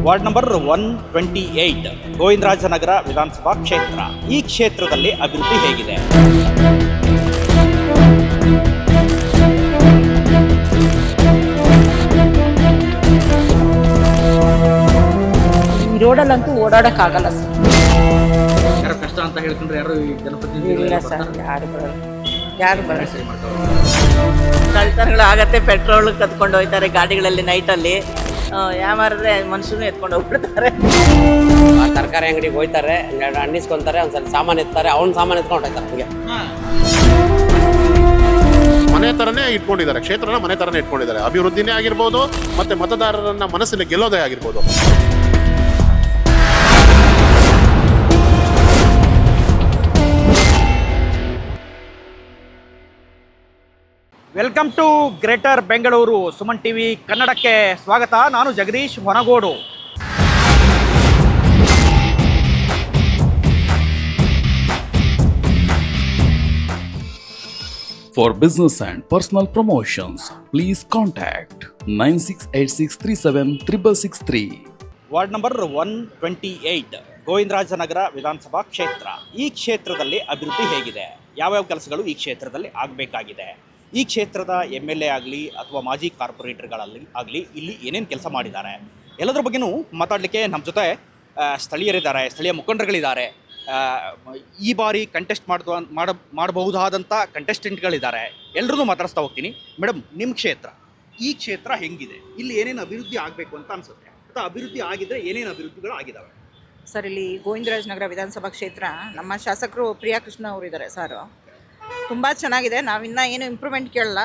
Ward number 128 Govindarajanagara ವಿಧಾನಸಭಾ ಕ್ಷೇತ್ರ. ಈ ಕ್ಷೇತ್ರದಲ್ಲಿ ಅಭಿವೃದ್ಧಿ ಹೇಗಿದೆ? ಈ ರೋಡಲ್ಲಂತೂ ಓಡಾಡಕ್ಕಾಗಲ್ಲ ಸರ್. ಯಾರು ಕಷ್ಟ ಅಂತ ಹೇಳ್ಕೊಂಡ್ರೆ ಯಾರು ಜನಪ್ರತಿನಿಧಿಗಳು ಇಲ್ಲ ಸರ್, ಯಾರು ಬರಲ್ಲ. ಕಳ್ತನಗಳು ಆಗತ್ತೆ, ಪೆಟ್ರೋಲ್ ಕತ್ಕೊಂಡು ಹೋಗ್ತಾರೆ ಗಾಡಿಗಳಲ್ಲಿ ನೈಟಲ್ಲಿ. ಯಾಮಾರಿದ್ರೆ ಮನುಷ್ಯನು ಎತ್ಕೊಂಡು ಹೋಗ್ಬಿಡ್ತಾರೆ. ತರಕಾರಿ ಅಂಗಡಿಗೆ ಹೋಗ್ತಾರೆ, ಅಂಡಿಸ್ಕೊಂತಾರೆ, ಒಂದ್ಸಲ ಸಾಮಾನು ಎತ್ತಾರೆ, ಅವ್ನ ಸಾಮಾನು ಎತ್ಕೊಂಡು ಹೋಗ್ತಾರೆ. ಮನೆ ತರನೇ ಇಟ್ಕೊಂಡಿದ್ದಾರೆ, ಕ್ಷೇತ್ರನ ಮನೆ ತರನೇ ಇಟ್ಕೊಂಡಿದ್ದಾರೆ. ಅಭಿವೃದ್ಧಿನೇ ಆಗಿರ್ಬೋದು, ಮತ್ತೆ ಮತದಾರರನ್ನ ಮನಸ್ಸಿನ ಗೆಲ್ಲೋದೇ ಆಗಿರ್ಬೋದು. Welcome to greater Bengaluru. Suman TV ಕನ್ನಡಕ್ಕೆ ಸ್ವಾಗತ. ನಾನು Jagadish Honagodu. For business and personal promotions, please contact 9686376663. Ward number 128 Govindarajanagara ವಿಧಾನಸಭಾ ಕ್ಷೇತ್ರ. ಈ ಕ್ಷೇತ್ರದಲ್ಲಿ ಅಭಿವೃದ್ಧಿ ಹೇಗಿದೆ? ಯಾವ್ಯಾವ ಕೆಲಸಗಳು ಈ ಕ್ಷೇತ್ರದಲ್ಲಿ ಆಗಬೇಕಾಗಿದೆ? ಈ ಕ್ಷೇತ್ರದ MLA ಆಗಲಿ ಅಥವಾ ಮಾಜಿ ಕಾರ್ಪೊರೇಟರ್ಗಳಲ್ಲಿ ಆಗಲಿ ಇಲ್ಲಿ ಏನೇನು ಕೆಲಸ ಮಾಡಿದ್ದಾರೆ ಎಲ್ಲದ್ರ ಬಗ್ಗೆನೂ ಮಾತಾಡಲಿಕ್ಕೆ ನಮ್ಮ ಜೊತೆ ಸ್ಥಳೀಯರಿದ್ದಾರೆ, ಸ್ಥಳೀಯ ಮುಖಂಡರುಗಳಿದ್ದಾರೆ. ಈ ಬಾರಿ ಕಂಟೆಸ್ಟ್ ಮಾಡಬಹುದಾದಂಥ ಕಂಟೆಸ್ಟೆಂಟ್ಗಳಿದ್ದಾರೆ. ಎಲ್ಲರೂ ಮಾತಾಡಿಸ್ತಾ ಹೋಗ್ತೀನಿ. ಮೇಡಮ್, ನಿಮ್ಮ ಕ್ಷೇತ್ರ, ಈ ಕ್ಷೇತ್ರ ಹೆಂಗಿದೆ? ಇಲ್ಲಿ ಏನೇನು ಅಭಿವೃದ್ಧಿ ಆಗಬೇಕು ಅಂತ ಅನಿಸುತ್ತೆ? ಅಥವಾ ಅಭಿವೃದ್ಧಿ ಆಗಿದ್ದರೆ ಏನೇನು ಅಭಿವೃದ್ಧಿಗಳು ಆಗಿದ್ದಾವೆ? ಸರ್, ಇಲ್ಲಿ ಗೋವಿಂದರಾಜನಗರ ವಿಧಾನಸಭಾ ಕ್ಷೇತ್ರ ನಮ್ಮ ಶಾಸಕರು ಪ್ರಿಯಾ ಕೃಷ್ಣ ಅವರಿದ್ದಾರೆ ಸರ್. ತುಂಬ ಚೆನ್ನಾಗಿದೆ. ನಾವಿನ್ನ ಏನು ಇಂಪ್ರೂವ್ಮೆಂಟ್ ಕೇಳಲ್ಲ,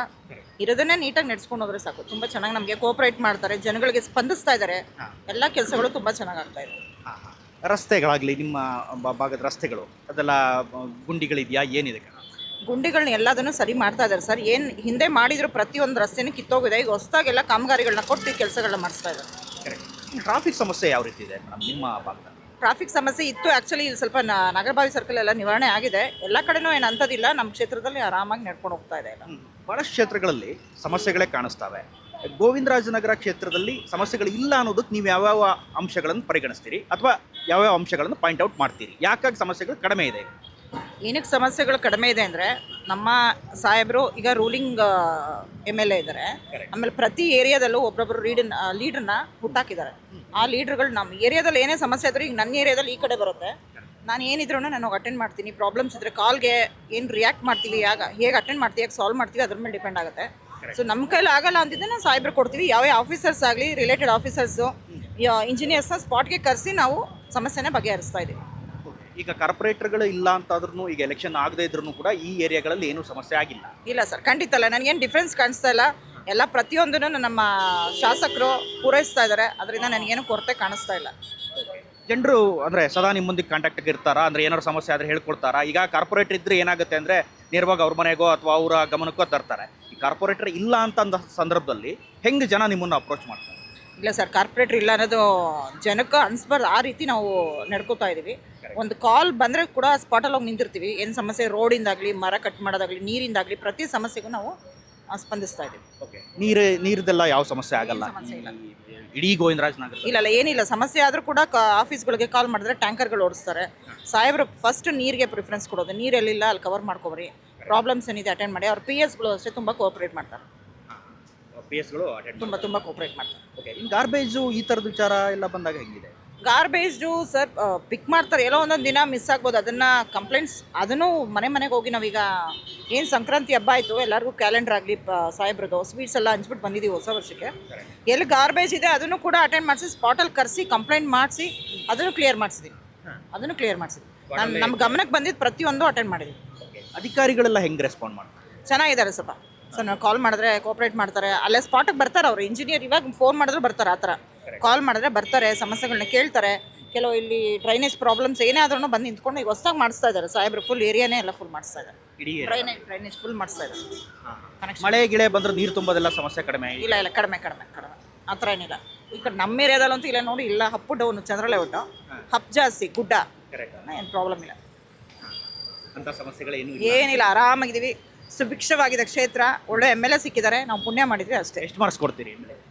ಇರೋದನ್ನೇ ನೀಟಾಗಿ ನಡೆಸ್ಕೊಂಡು ಹೋದ್ರೆ ಸಾಕು. ತುಂಬ ಚೆನ್ನಾಗಿ ನಮಗೆ ಕೋಆಪರೇಟ್ ಮಾಡ್ತಾರೆ, ಜನಗಳಿಗೆ ಸ್ಪಂದಿಸ್ತಾ ಇದ್ದಾರೆ. ಎಲ್ಲ ಕೆಲಸಗಳು ತುಂಬ ಚೆನ್ನಾಗಿ ಆಗ್ತಾ ಇದೆ. ರಸ್ತೆಗಳಾಗಲಿ, ನಿಮ್ಮ ಭಾಗದ ರಸ್ತೆಗಳು ಅದೆಲ್ಲ ಗುಂಡಿಗಳಿದೆಯಾ, ಏನಿದೆ? ಗುಂಡಿಗಳನ್ನ ಎಲ್ಲದನ್ನು ಸರಿ ಮಾಡ್ತಾ ಇದ್ದಾರೆ ಸರ್. ಏನು ಹಿಂದೆ ಮಾಡಿದ್ರು ಪ್ರತಿಯೊಂದು ರಸ್ತೆನೂ ಕಿತ್ತೋಗಿದೆ. ಈಗ ಹೊಸದಾಗೆಲ್ಲ ಕಾಮಗಾರಿಗಳನ್ನ ಕೊಟ್ಟು ಈ ಕೆಲಸಗಳನ್ನ ಮಾಡಿಸ್ತಾ ಇದ್ದಾರೆ. ಟ್ರಾಫಿಕ್ ಸಮಸ್ಯೆ ಯಾವ ರೀತಿ ಇದೆ ನಿಮ್ಮ ಭಾಗದಲ್ಲಿ? ಟ್ರಾಫಿಕ್ ಸಮಸ್ಯೆ ಇತ್ತು ಆ್ಯಕ್ಚುಲಿ. ಇಲ್ಲಿ ಸ್ವಲ್ಪ ನಗರಭಾವಿ ಸರ್ಕಲ್ ಎಲ್ಲ ನಿವಾರಣೆ ಆಗಿದೆ. ಎಲ್ಲ ಕಡೆನೂ ಏನು ಅಂಥದ್ದಿಲ್ಲ. ನಮ್ಮ ಕ್ಷೇತ್ರದಲ್ಲಿ ಆರಾಮಾಗಿ ನಡ್ಕೊಂಡು ಹೋಗ್ತಾ ಇದೆ ಎಲ್ಲ. ಭಾಳಷ್ಟು ಕ್ಷೇತ್ರಗಳಲ್ಲಿ ಸಮಸ್ಯೆಗಳೇ ಕಾಣಿಸ್ತವೆ. ಗೋವಿಂದರಾಜನಗರ ಕ್ಷೇತ್ರದಲ್ಲಿ ಸಮಸ್ಯೆಗಳು ಇಲ್ಲ ಅನ್ನೋದಕ್ಕೆ ನೀವು ಯಾವ್ಯಾವ ಅಂಶಗಳನ್ನು ಪರಿಗಣಿಸ್ತೀರಿ ಅಥವಾ ಯಾವ್ಯಾವ ಅಂಶಗಳನ್ನು ಪಾಯಿಂಟ್ ಔಟ್ ಮಾಡ್ತೀರಿ? ಯಾಕಾಗಿ ಸಮಸ್ಯೆಗಳು ಕಡಿಮೆ ಇದೆ? ಏನಕ್ಕೆ ಸಮಸ್ಯೆಗಳು ಕಡಿಮೆ ಇದೆ ಅಂದರೆ, ನಮ್ಮ ಸಾಹೇಬರು ಈಗ ರೂಲಿಂಗ್ MLA ಇದ್ದಾರೆ. ಆಮೇಲೆ ಪ್ರತಿ ಏರಿಯಾದಲ್ಲೂ ಒಬ್ಬೊಬ್ಬರು ಲೀಡ್ರನ್ನ ಹುಟ್ಟಾಕಿದ್ದಾರೆ. ಆ ಲೀಡ್ರ್ಗಳು ನಮ್ಮ ಏರಿಯಾದಲ್ಲಿ ಏನೇ ಸಮಸ್ಯೆ ಇದ್ರೂ, ಈಗ ನನ್ನ ಏರಿಯಾದಲ್ಲಿ ಈ ಕಡೆ ಬರುತ್ತೆ, ನಾನು ಏನಿದ್ರು ನಾನು ಅಟೆಂಡ್ ಮಾಡ್ತೀನಿ. ಪ್ರಾಬ್ಲಮ್ಸ್ ಇದ್ದರೆ ಕಾಲ್ಗೆ ಏನು ರಿಯಾಕ್ಟ್ ಮಾಡ್ತೀವಿ, ಹೇಗೆ ಅಟೆಂಡ್ ಮಾಡ್ತೀವಿ, ಹೇಗೆ ಸಾಲ್ವ್ ಮಾಡ್ತೀವಿ, ಅದ್ರ ಮೇಲೆ ಡಿಪೆಂಡ್ ಆಗುತ್ತೆ. ಸೊ ನಮ್ಮ ಕೈಲಿ ಆಗಲ್ಲ ಅಂತಿದ್ದೆ ನಾವು ಸಾಹೇಬ್ರು ಕೊಡ್ತೀವಿ. ಯಾವ ಆಫೀಸರ್ಸ್ ಆಗಲಿ, ರಿಲೇಟೆಡ್ ಆಫೀಸರ್ಸು, ಇಂಜಿನಿಯರ್ಸ್ನ ಸ್ಪಾಟ್ಗೆ ಕರೆಸಿ ನಾವು ಸಮಸ್ಯೆನ ಬಗೆಹರಿಸ್ತಾ ಇದ್ದೀವಿ. ಈಗ ಕಾರ್ಪೊರೇಟರ್ಗಳು ಇಲ್ಲ ಅಂತಾದ್ರೂ, ಈಗ ಎಲೆಕ್ಷನ್ ಆಗದೇ ಇದ್ರೂ ಕೂಡ ಈ ಏರಿಯಾಗಳಲ್ಲಿ ಏನೂ ಸಮಸ್ಯೆ ಆಗಿಲ್ಲ? ಇಲ್ಲ ಸರ್, ಖಂಡಿತ ಅಲ್ಲ. ನನಗೇನು ಡಿಫ್ರೆನ್ಸ್ ಕಾಣಿಸ್ತಾ ಇಲ್ಲ. ಎಲ್ಲ ಪ್ರತಿಯೊಂದನ್ನು ನಮ್ಮ ಶಾಸಕರು ಪೂರೈಸ್ತಾ ಇದ್ದಾರೆ. ಅದರಿಂದ ನನಗೇನು ಕೊರತೆ ಕಾಣಿಸ್ತಾ ಇಲ್ಲ. ಜನರು ಅಂದರೆ ಸದಾ ನಿಮ್ಮ ಮುಂದೆ ಕಾಂಟ್ಯಾಕ್ಟ್ಗೆ ಇರ್ತಾರಾ? ಅಂದರೆ ಏನಾದ್ರು ಸಮಸ್ಯೆ ಆದರೆ ಹೇಳ್ಕೊಡ್ತಾರಾ? ಈಗ ಕಾರ್ಪೊರೇಟರ್ ಇದ್ದರೆ ಏನಾಗುತ್ತೆ ಅಂದರೆ ನೇರವಾಗಿ ಅವ್ರ ಮನೆಗೋ ಅಥವಾ ಅವರ ಗಮನಕ್ಕೋ ತರ್ತಾರೆ. ಈ ಕಾರ್ಪೊರೇಟರ್ ಇಲ್ಲ ಅಂತ ಸಂದರ್ಭದಲ್ಲಿ ಹೆಂಗೆ ಜನ ನಿಮ್ಮನ್ನು ಅಪ್ರೋಚ್ ಮಾಡ್ತಾರೆ? ಇಲ್ಲ ಸರ್, ಕಾರ್ಪೊರೇಟರ್ ಇಲ್ಲ ಅನ್ನೋದು ಜನಕ್ಕೆ ಅನಿಸ್ಬಾರ್ದು. ಆ ರೀತಿ ನಾವು ನಡ್ಕೋತಾ ಇದ್ದೀವಿ. ಒಂದು ಕಾಲ್ ಬಂದರೆ ಕೂಡ ಸ್ಪಾಟಲ್ಲಿ ಹೋಗಿ ನಿಂತಿರ್ತೀವಿ. ಏನು ಸಮಸ್ಯೆ, ರೋಡಿಂದಾಗಲಿ, ಮರ ಕಟ್ ಮಾಡೋದಾಗಲಿ, ನೀರಿಂದಾಗಲಿ, ಪ್ರತಿ ಸಮಸ್ಯೆಗೂ ನಾವು ಸ್ಪಂದಿಸ್ತಾ ಇದ್ದೀವಿ. ಓಕೆ, ನೀರಿದೆಲ್ಲ ಯಾವ ಸಮಸ್ಯೆ ಆಗಲ್ಲ ಇಡೀ ಗೋವಿಂದರಾಜನಗರ? ಇಲ್ಲ, ಏನಿಲ್ಲ. ಸಮಸ್ಯೆ ಆದರೂ ಕೂಡ ಆಫೀಸ್ಗಳಿಗೆ ಕಾಲ್ ಮಾಡಿದ್ರೆ ಟ್ಯಾಂಕರ್ಗಳು ಓಡಿಸ್ತಾರೆ. ಸಾಹೇಬರು ಫಸ್ಟ್ ನೀರಿಗೆ ಪ್ರಿಫರೆನ್ಸ್ ಕೊಡೋದು. ನೀರೆಲ್ಲಿಲ್ಲ ಅಲ್ಲಿ ಕವರ್ ಮಾಡ್ಕೊಬರಿ, ಪ್ರಾಬ್ಲಮ್ಸ್ ಏನಿದೆ ಅಟೆಂಡ್ ಮಾಡಿ. ಅವ್ರ PSಗಳು ಅಷ್ಟೇ ತುಂಬ ಕೋಆಪ್ರೇಟ್ ಮಾಡ್ತಾರೆ. PSಗಳು ತುಂಬ ಕೋಆಪ್ರೇಟ್ ಮಾಡ್ತಾರೆ. ಓಕೆ, ಇನ್ನು ಗಾರ್ಬೇಜು ಈ ಥರದ ವಿಚಾರ ಎಲ್ಲ ಬಂದಾಗ ಹೆಂಗಿದೆ? ಗಾರ್ಬೇಜು ಸರ್ ಪಿಕ್ ಮಾಡ್ತಾರೆ. ಎಲ್ಲೋ ಒಂದೊಂದು ದಿನ ಮಿಸ್ ಆಗ್ಬೋದು. ಅದನ್ನು ಕಂಪ್ಲೇಂಟ್ಸ್, ಅದನ್ನು ಮನೆಗೆ ಹೋಗಿ ನಾವೀಗ ಏನು ಸಂಕ್ರಾಂತಿ ಹಬ್ಬ ಆಯಿತು, ಎಲ್ಲರಿಗೂ ಕ್ಯಾಲೆಂಡರ್ ಆಗಲಿ ಸಾಹೇಬ್ರದ್ದು ಸ್ವೀಟ್ಸ್ ಎಲ್ಲ ಹಂಚ್ಬಿಟ್ಟು ಬಂದಿದ್ದೀವಿ ಹೊಸ ವರ್ಷಕ್ಕೆ. ಎಲ್ಲಿ ಗಾರ್ಬೇಜ್ ಇದೆ ಅದನ್ನು ಕೂಡ ಅಟೆಂಡ್ ಮಾಡಿಸಿ, ಸ್ಪಾಟಲ್ಲಿ ಕರೆಸಿ ಕಂಪ್ಲೇಂಟ್ ಮಾಡಿಸಿ ಅದನ್ನು ಕ್ಲಿಯರ್ ಮಾಡಿಸಿದ್ದೀವಿ. ನಮ್ಮ ಗಮನಕ್ಕೆ ಬಂದಿದ್ದು ಪ್ರತಿಯೊಂದು ಅಟೆಂಡ್ ಮಾಡಿದ್ದೀವಿ. ಅಧಿಕಾರಿಗಳೆಲ್ಲ ಹೆಂಗೆ ರೆಸ್ಪಾಂಡ್ ಮಾಡ್ತಾರೆ? ಚೆನ್ನಾಗಿದ್ದಾರೆ ಸ್ವಲ್ಪ. ಸರ್ ನಾವು ಕಾಲ್ ಮಾಡಿದ್ರೆ ಕೋಆಪ್ರೇಟ್ ಮಾಡ್ತಾರೆ. ಅಲ್ಲೇ ಸ್ಪಾಟಿಗೆ ಬರ್ತಾರೆ ಅವರು. ಇಂಜಿನಿಯರ್ ಇವಾಗ ಫೋನ್ ಮಾಡಿದ್ರು ಬರ್ತಾರೆ. ಆ ಥರ ಕಾಲ್ ಮಾಡಿದ್ರೆ ಬರ್ತಾರೆ, ಸಮಸ್ಯೆಗಳನ್ನ ಕೇಳ್ತಾರೆ. ಕೆಲವು ಇಲ್ಲಿ ಡ್ರೈನೇಜ್ ಪ್ರಾಬ್ಲಮ್ಸ್ ಏನೇ ಆದ್ರೂ ಬಂದು ನಿಂತ್ಕೊಂಡು ಈಗ ಹೊಸದಾಗಿ ಮಾಡಿಸ್ತಾ ಇದ್ದಾರೆ ಸಾಹೇಬ್ರು. ಫುಲ್ ಏರಿಯಾನೇ ಎಲ್ಲ ಫುಲ್ ಮಾಡಿಸ್ತಾ ಇದ್ದಾರೆ. ಡ್ರೈನೇಜ್ ಫುಲ್ ಮಾಡಿಸ್ತಾ ಇದ್ದಾರೆ. ಮಳೆ ಗಿಳೆ ಬಂದ್ರೆ ನೀರು ತುಂಬೋದೆಲ್ಲ ಸಮಸ್ಯೆ ಕಡಿಮೆ? ಇಲ್ಲ, ಕಡಿಮೆ ಆ ಥರ ಏನಿಲ್ಲ. ಈ ಕಡೆ ನಮ್ಮ ಏರಿಯಾದಲ್ಲಂತೂ ಇಲ್ಲ ನೋಡಿ. ಇಲ್ಲ, ಹಪ್ಪು ಡೌನ್, ಚಂದ್ರಲೆ ಒಟ್ಟು ಹಪ್ ಜಾಸ್ತಿ, ಗುಡ್ಡ, ಏನು ಪ್ರಾಬ್ಲಮ್ ಇಲ್ಲ. ಅಂತ ಸಮಸ್ಯೆಗಳು ಏನಿಲ್ಲ, ಆರಾಮಾಗಿದ್ದೀವಿ. ಸುಭಿಕ್ಷವಾಗಿದೆ ಕ್ಷೇತ್ರ. ಒಳ್ಳೆ MLA ಸಿಕ್ಕಿದ್ದಾರೆ. ನಾವು ಪುಣ್ಯ ಮಾಡಿದ್ವಿ ಅಷ್ಟೇ. ಎಷ್ಟು ಮಾರ್ಕ್ಸ್ ಕೊಡ್ತೀರಿ?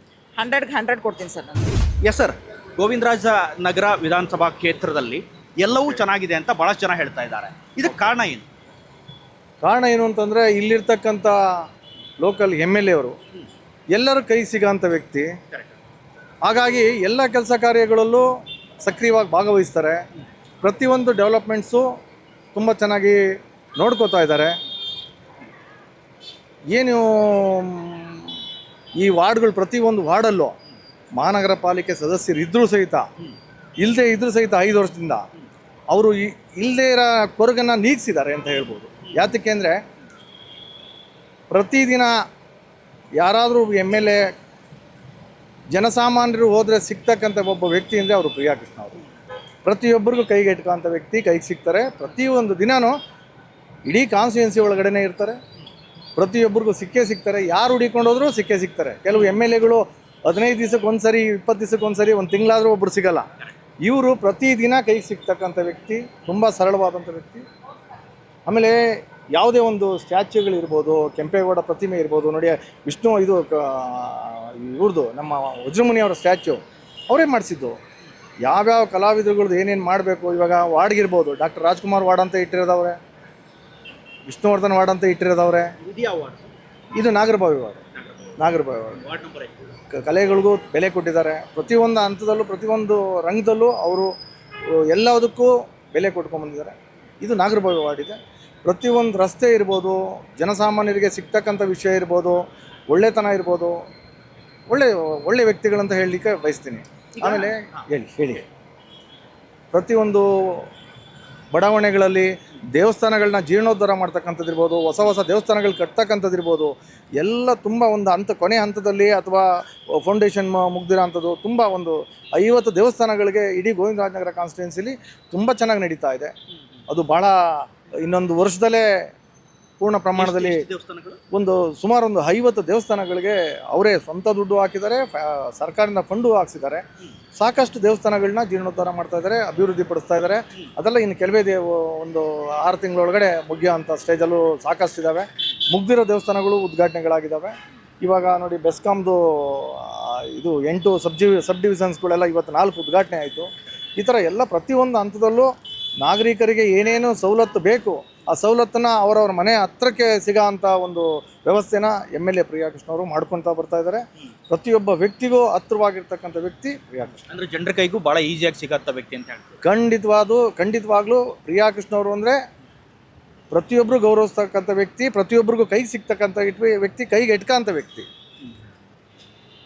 100ಗೆ 100 ಕೊಡ್ತೀನಿ ಸರ್ ನಾನು. ಎಸ್ ಸರ್, ಗೋವಿಂದರಾಜನಗರ ವಿಧಾನಸಭಾ ಕ್ಷೇತ್ರದಲ್ಲಿ ಎಲ್ಲವೂ ಚೆನ್ನಾಗಿದೆ ಅಂತ ಭಾಳಷ್ಟು ಜನ ಹೇಳ್ತಾ ಇದ್ದಾರೆ. ಇದಕ್ಕೆ ಕಾರಣ ಏನು? ಕಾರಣ ಏನು ಅಂತಂದರೆ ಇಲ್ಲಿರ್ತಕ್ಕಂಥ ಲೋಕಲ್ MLA ಅವರು ಎಲ್ಲರ ಕೈ ಸಿಗೋಂಥ ವ್ಯಕ್ತಿ. ಹಾಗಾಗಿ ಎಲ್ಲ ಕೆಲಸ ಕಾರ್ಯಗಳಲ್ಲೂ ಸಕ್ರಿಯವಾಗಿ ಭಾಗವಹಿಸ್ತಾರೆ. ಪ್ರತಿಯೊಂದು ಡೆವಲಪ್ಮೆಂಟ್ಸು ತುಂಬ ಚೆನ್ನಾಗಿ ನೋಡ್ಕೋತಾ ಇದ್ದಾರೆ. ಏನು ಈ ವಾರ್ಡ್ಗಳು ಪ್ರತಿಯೊಂದು ವಾರ್ಡಲ್ಲೂ ಮಹಾನಗರ ಪಾಲಿಕೆ ಸದಸ್ಯರು ಇದ್ದರೂ ಸಹಿತ ಇಲ್ಲದೇ ಇದ್ರೂ ಸಹಿತ 5 ವರ್ಷದಿಂದ ಅವರು ಇಲ್ಲದೇ ಇರೋ ಕೊರಗನ್ನು ನೀಗಿಸಿದ್ದಾರೆ ಅಂತ ಹೇಳ್ಬೋದು. ಯಾತಕ್ಕೆ ಅಂದರೆ ಪ್ರತಿದಿನ ಯಾರಾದರೂ MLA ಜನಸಾಮಾನ್ಯರು ಹೋದರೆ ಸಿಗ್ತಕ್ಕಂಥ ಒಬ್ಬ ವ್ಯಕ್ತಿ ಅಂದರೆ ಅವರು ಪ್ರಿಯಾಕೃಷ್ಣ ಅವರು. ಪ್ರತಿಯೊಬ್ಬರಿಗೂ ಕೈಗೆ ಇಟ್ಕೋಂಥ ವ್ಯಕ್ತಿ, ಕೈಗೆ ಸಿಗ್ತಾರೆ. ಪ್ರತಿಯೊಂದು ದಿನವೂ ಇಡೀ ಕಾನ್ಸ್ಟಿಟ್ಯೂನ್ಸಿ ಒಳಗಡೆ ಇರ್ತಾರೆ. ಪ್ರತಿಯೊಬ್ಬರಿಗೂ ಸಿಕ್ಕೇ ಸಿಗ್ತಾರೆ. ಯಾರು ಹುಡಿಕೊಂಡು ಹೋದರೂ ಸಿಕ್ಕೇ ಸಿಗ್ತಾರೆ. ಕೆಲವು MLAಗಳು 15 ದಿವಸಕ್ಕೆ ಒಂದು ಸರಿ, 20 ದಿವಸಕ್ಕೆ ಒಂದು ಸರಿ, ಒಂದು ತಿಂಗಳಾದರೂ ಒಬ್ಬರು ಸಿಗಲ್ಲ. ಇವರು ಪ್ರತಿದಿನ ಕೈಗೆ ಸಿಗ್ತಕ್ಕಂಥ ವ್ಯಕ್ತಿ, ತುಂಬ ಸರಳವಾದಂಥ ವ್ಯಕ್ತಿ. ಆಮೇಲೆ ಯಾವುದೇ ಒಂದು ಸ್ಟ್ಯಾಚ್ಯೂಗಳಿರ್ಬೋದು, ಕೆಂಪೇಗೌಡ ಪ್ರತಿಮೆ ಇರ್ಬೋದು, ನೋಡಿ ವಿಷ್ಣು ಇದು ಇವ್ರದ್ದು ನಮ್ಮ ವಜ್ರಮುನಿಯವರ ಸ್ಟ್ಯಾಚ್ಯೂ ಅವರೇ ಮಾಡಿಸಿದ್ದು. ಯಾವ್ಯಾವ ಕಲಾವಿದರುಗಳದ್ದು ಏನೇನು ಮಾಡಬೇಕು, ಇವಾಗ ವಾರ್ಡ್ಗಿರ್ಬೋದು, ಡಾಕ್ಟರ್ ರಾಜ್ಕುಮಾರ್ ವಾರ್ಡ್ ಅಂತ ಇಟ್ಟಿರೋದವ್ರೆ, ವಿಷ್ಣುವರ್ಧನ್ ವಾರ್ಡ್ ಅಂತ ಇಟ್ಟಿರೋದವ್ರೆ. ಇದು ನಾಗರಬಾವಿ ವಾರ್ಡ್. ಕಲೆಗಳಿಗೂ ಬೆಲೆ ಕೊಟ್ಟಿದ್ದಾರೆ. ಪ್ರತಿಯೊಂದು ಹಂತದಲ್ಲೂ ಪ್ರತಿಯೊಂದು ರಂಗದಲ್ಲೂ ಅವರು ಎಲ್ಲದಕ್ಕೂ ಬೆಲೆ ಕೊಟ್ಕೊಂಡ್ಬಂದಿದ್ದಾರೆ. ಇದು ನಾಗರಬಾವಿ ವಾರ್ಡ್ ಇದೆ. ಪ್ರತಿಯೊಂದು ರಸ್ತೆ ಇರ್ಬೋದು, ಜನಸಾಮಾನ್ಯರಿಗೆ ಸಿಗ್ತಕ್ಕಂಥ ವಿಷಯ ಇರ್ಬೋದು, ಒಳ್ಳೆತನ ಇರ್ಬೋದು, ಒಳ್ಳೆ ವ್ಯಕ್ತಿಗಳಂತ ಹೇಳಲಿಕ್ಕೆ ಬಯಸ್ತೀನಿ. ಆಮೇಲೆ ಹೇಳಿ ಪ್ರತಿಯೊಂದು ಬಡಾವಣೆಗಳಲ್ಲಿ ದೇವಸ್ಥಾನಗಳನ್ನ ಜೀರ್ಣೋದ್ಧಾರ ಮಾಡ್ತಕ್ಕಂಥದ್ದಿರ್ಬೋದು, ಹೊಸ ದೇವಸ್ಥಾನಗಳು ಕಟ್ತಕ್ಕಂಥದ್ದಿರ್ಬೋದು, ಎಲ್ಲ ತುಂಬ ಒಂದು ಕೊನೆ ಹಂತದಲ್ಲಿ ಅಥವಾ ಫೌಂಡೇಶನ್ ಮುಗ್ದಿರೋ ಅಂಥದ್ದು ತುಂಬ ಒಂದು 50 ದೇವಸ್ಥಾನಗಳಿಗೆ ಇಡೀ ಗೋವಿಂದರಾಜನಗರ ಕಾನ್ಸ್ಟಿಟ್ಯೂನ್ಸಿಲಿ ತುಂಬ ಚೆನ್ನಾಗಿ ನಡೀತಾ ಇದೆ. ಅದು ಭಾಳ ಇನ್ನೊಂದು ವರ್ಷದಲ್ಲೇ ಪೂರ್ಣ ಪ್ರಮಾಣದಲ್ಲಿ ಸುಮಾರು ಒಂದು 50 ದೇವಸ್ಥಾನಗಳಿಗೆ ಅವರೇ ಸ್ವಂತ ದುಡ್ಡು ಹಾಕಿದ್ದಾರೆ, ಸರ್ಕಾರದಿಂದ ಫಂಡು ಹಾಕ್ಸಿದ್ದಾರೆ. ಸಾಕಷ್ಟು ದೇವಸ್ಥಾನಗಳನ್ನ ಜೀರ್ಣೋದ್ಧಾರ ಮಾಡ್ತಾ ಇದ್ದಾರೆ, ಅಭಿವೃದ್ಧಿ ಪಡಿಸ್ತಾ ಇದ್ದಾರೆ. ಅದೆಲ್ಲ ಇನ್ನು ಕೆಲವೇ ಒಂದು 6 ತಿಂಗಳೊಳಗಡೆ ಮುಗಿಯೋ ಅಂಥ ಸ್ಟೇಜಲ್ಲೂ ಸಾಕಷ್ಟು ಇದ್ದಾವೆ. ಮುಗ್ದಿರೋ ದೇವಸ್ಥಾನಗಳು ಉದ್ಘಾಟನೆಗಳಾಗಿದ್ದಾವೆ. ಇವಾಗ ನೋಡಿ ಬೆಸ್ಕಾಮ್ದು ಇದು 8 ಸಬ್ ಡಿವಿಷನ್ಸ್ಗಳೆಲ್ಲ ಇವತ್ತು 4 ಉದ್ಘಾಟನೆ ಆಯಿತು. ಈ ಥರ ಎಲ್ಲ ಪ್ರತಿಯೊಂದು ಹಂತದಲ್ಲೂ ನಾಗರಿಕರಿಗೆ ಏನೇನು ಸವಲತ್ತು ಬೇಕು ಆ ಸವಲತ್ತನ್ನು ಅವರವ್ರ ಮನೆ ಹತ್ರಕ್ಕೆ ಸಿಗೋ ಅಂಥ ಒಂದು ವ್ಯವಸ್ಥೆನ MLA ಪ್ರಿಯಾಕೃಷ್ಣ ಅವರು ಮಾಡ್ಕೊಳ್ತಾ ಬರ್ತಾ ಇದ್ದಾರೆ. ಪ್ರತಿಯೊಬ್ಬ ವ್ಯಕ್ತಿಗೂ ಹತ್ತಿರವಾಗಿರ್ತಕ್ಕಂಥ ವ್ಯಕ್ತಿ ಪ್ರಿಯಾಕೃಷ್ಣ. ಅಂದರೆ ಜನರ ಕೈಗೂ ಭಾಳ ಈಸಿಯಾಗಿ ಸಿಗಂಥ ವ್ಯಕ್ತಿ ಅಂತ ಹೇಳ್ತೀವಿ. ಖಂಡಿತವಾಗ್ಲೂ ಪ್ರಿಯಾಕೃಷ್ಣ ಅವರು ಅಂದರೆ ಪ್ರತಿಯೊಬ್ಬರು ಗೌರವಿಸ್ತಕ್ಕಂಥ ವ್ಯಕ್ತಿ, ಪ್ರತಿಯೊಬ್ಬರಿಗೂ ಕೈಗೆ ಸಿಗ್ತಕ್ಕಂಥ ವ್ಯಕ್ತಿ, ಕೈಗೆ ಎಟ್ಕೋಂಥ ವ್ಯಕ್ತಿ.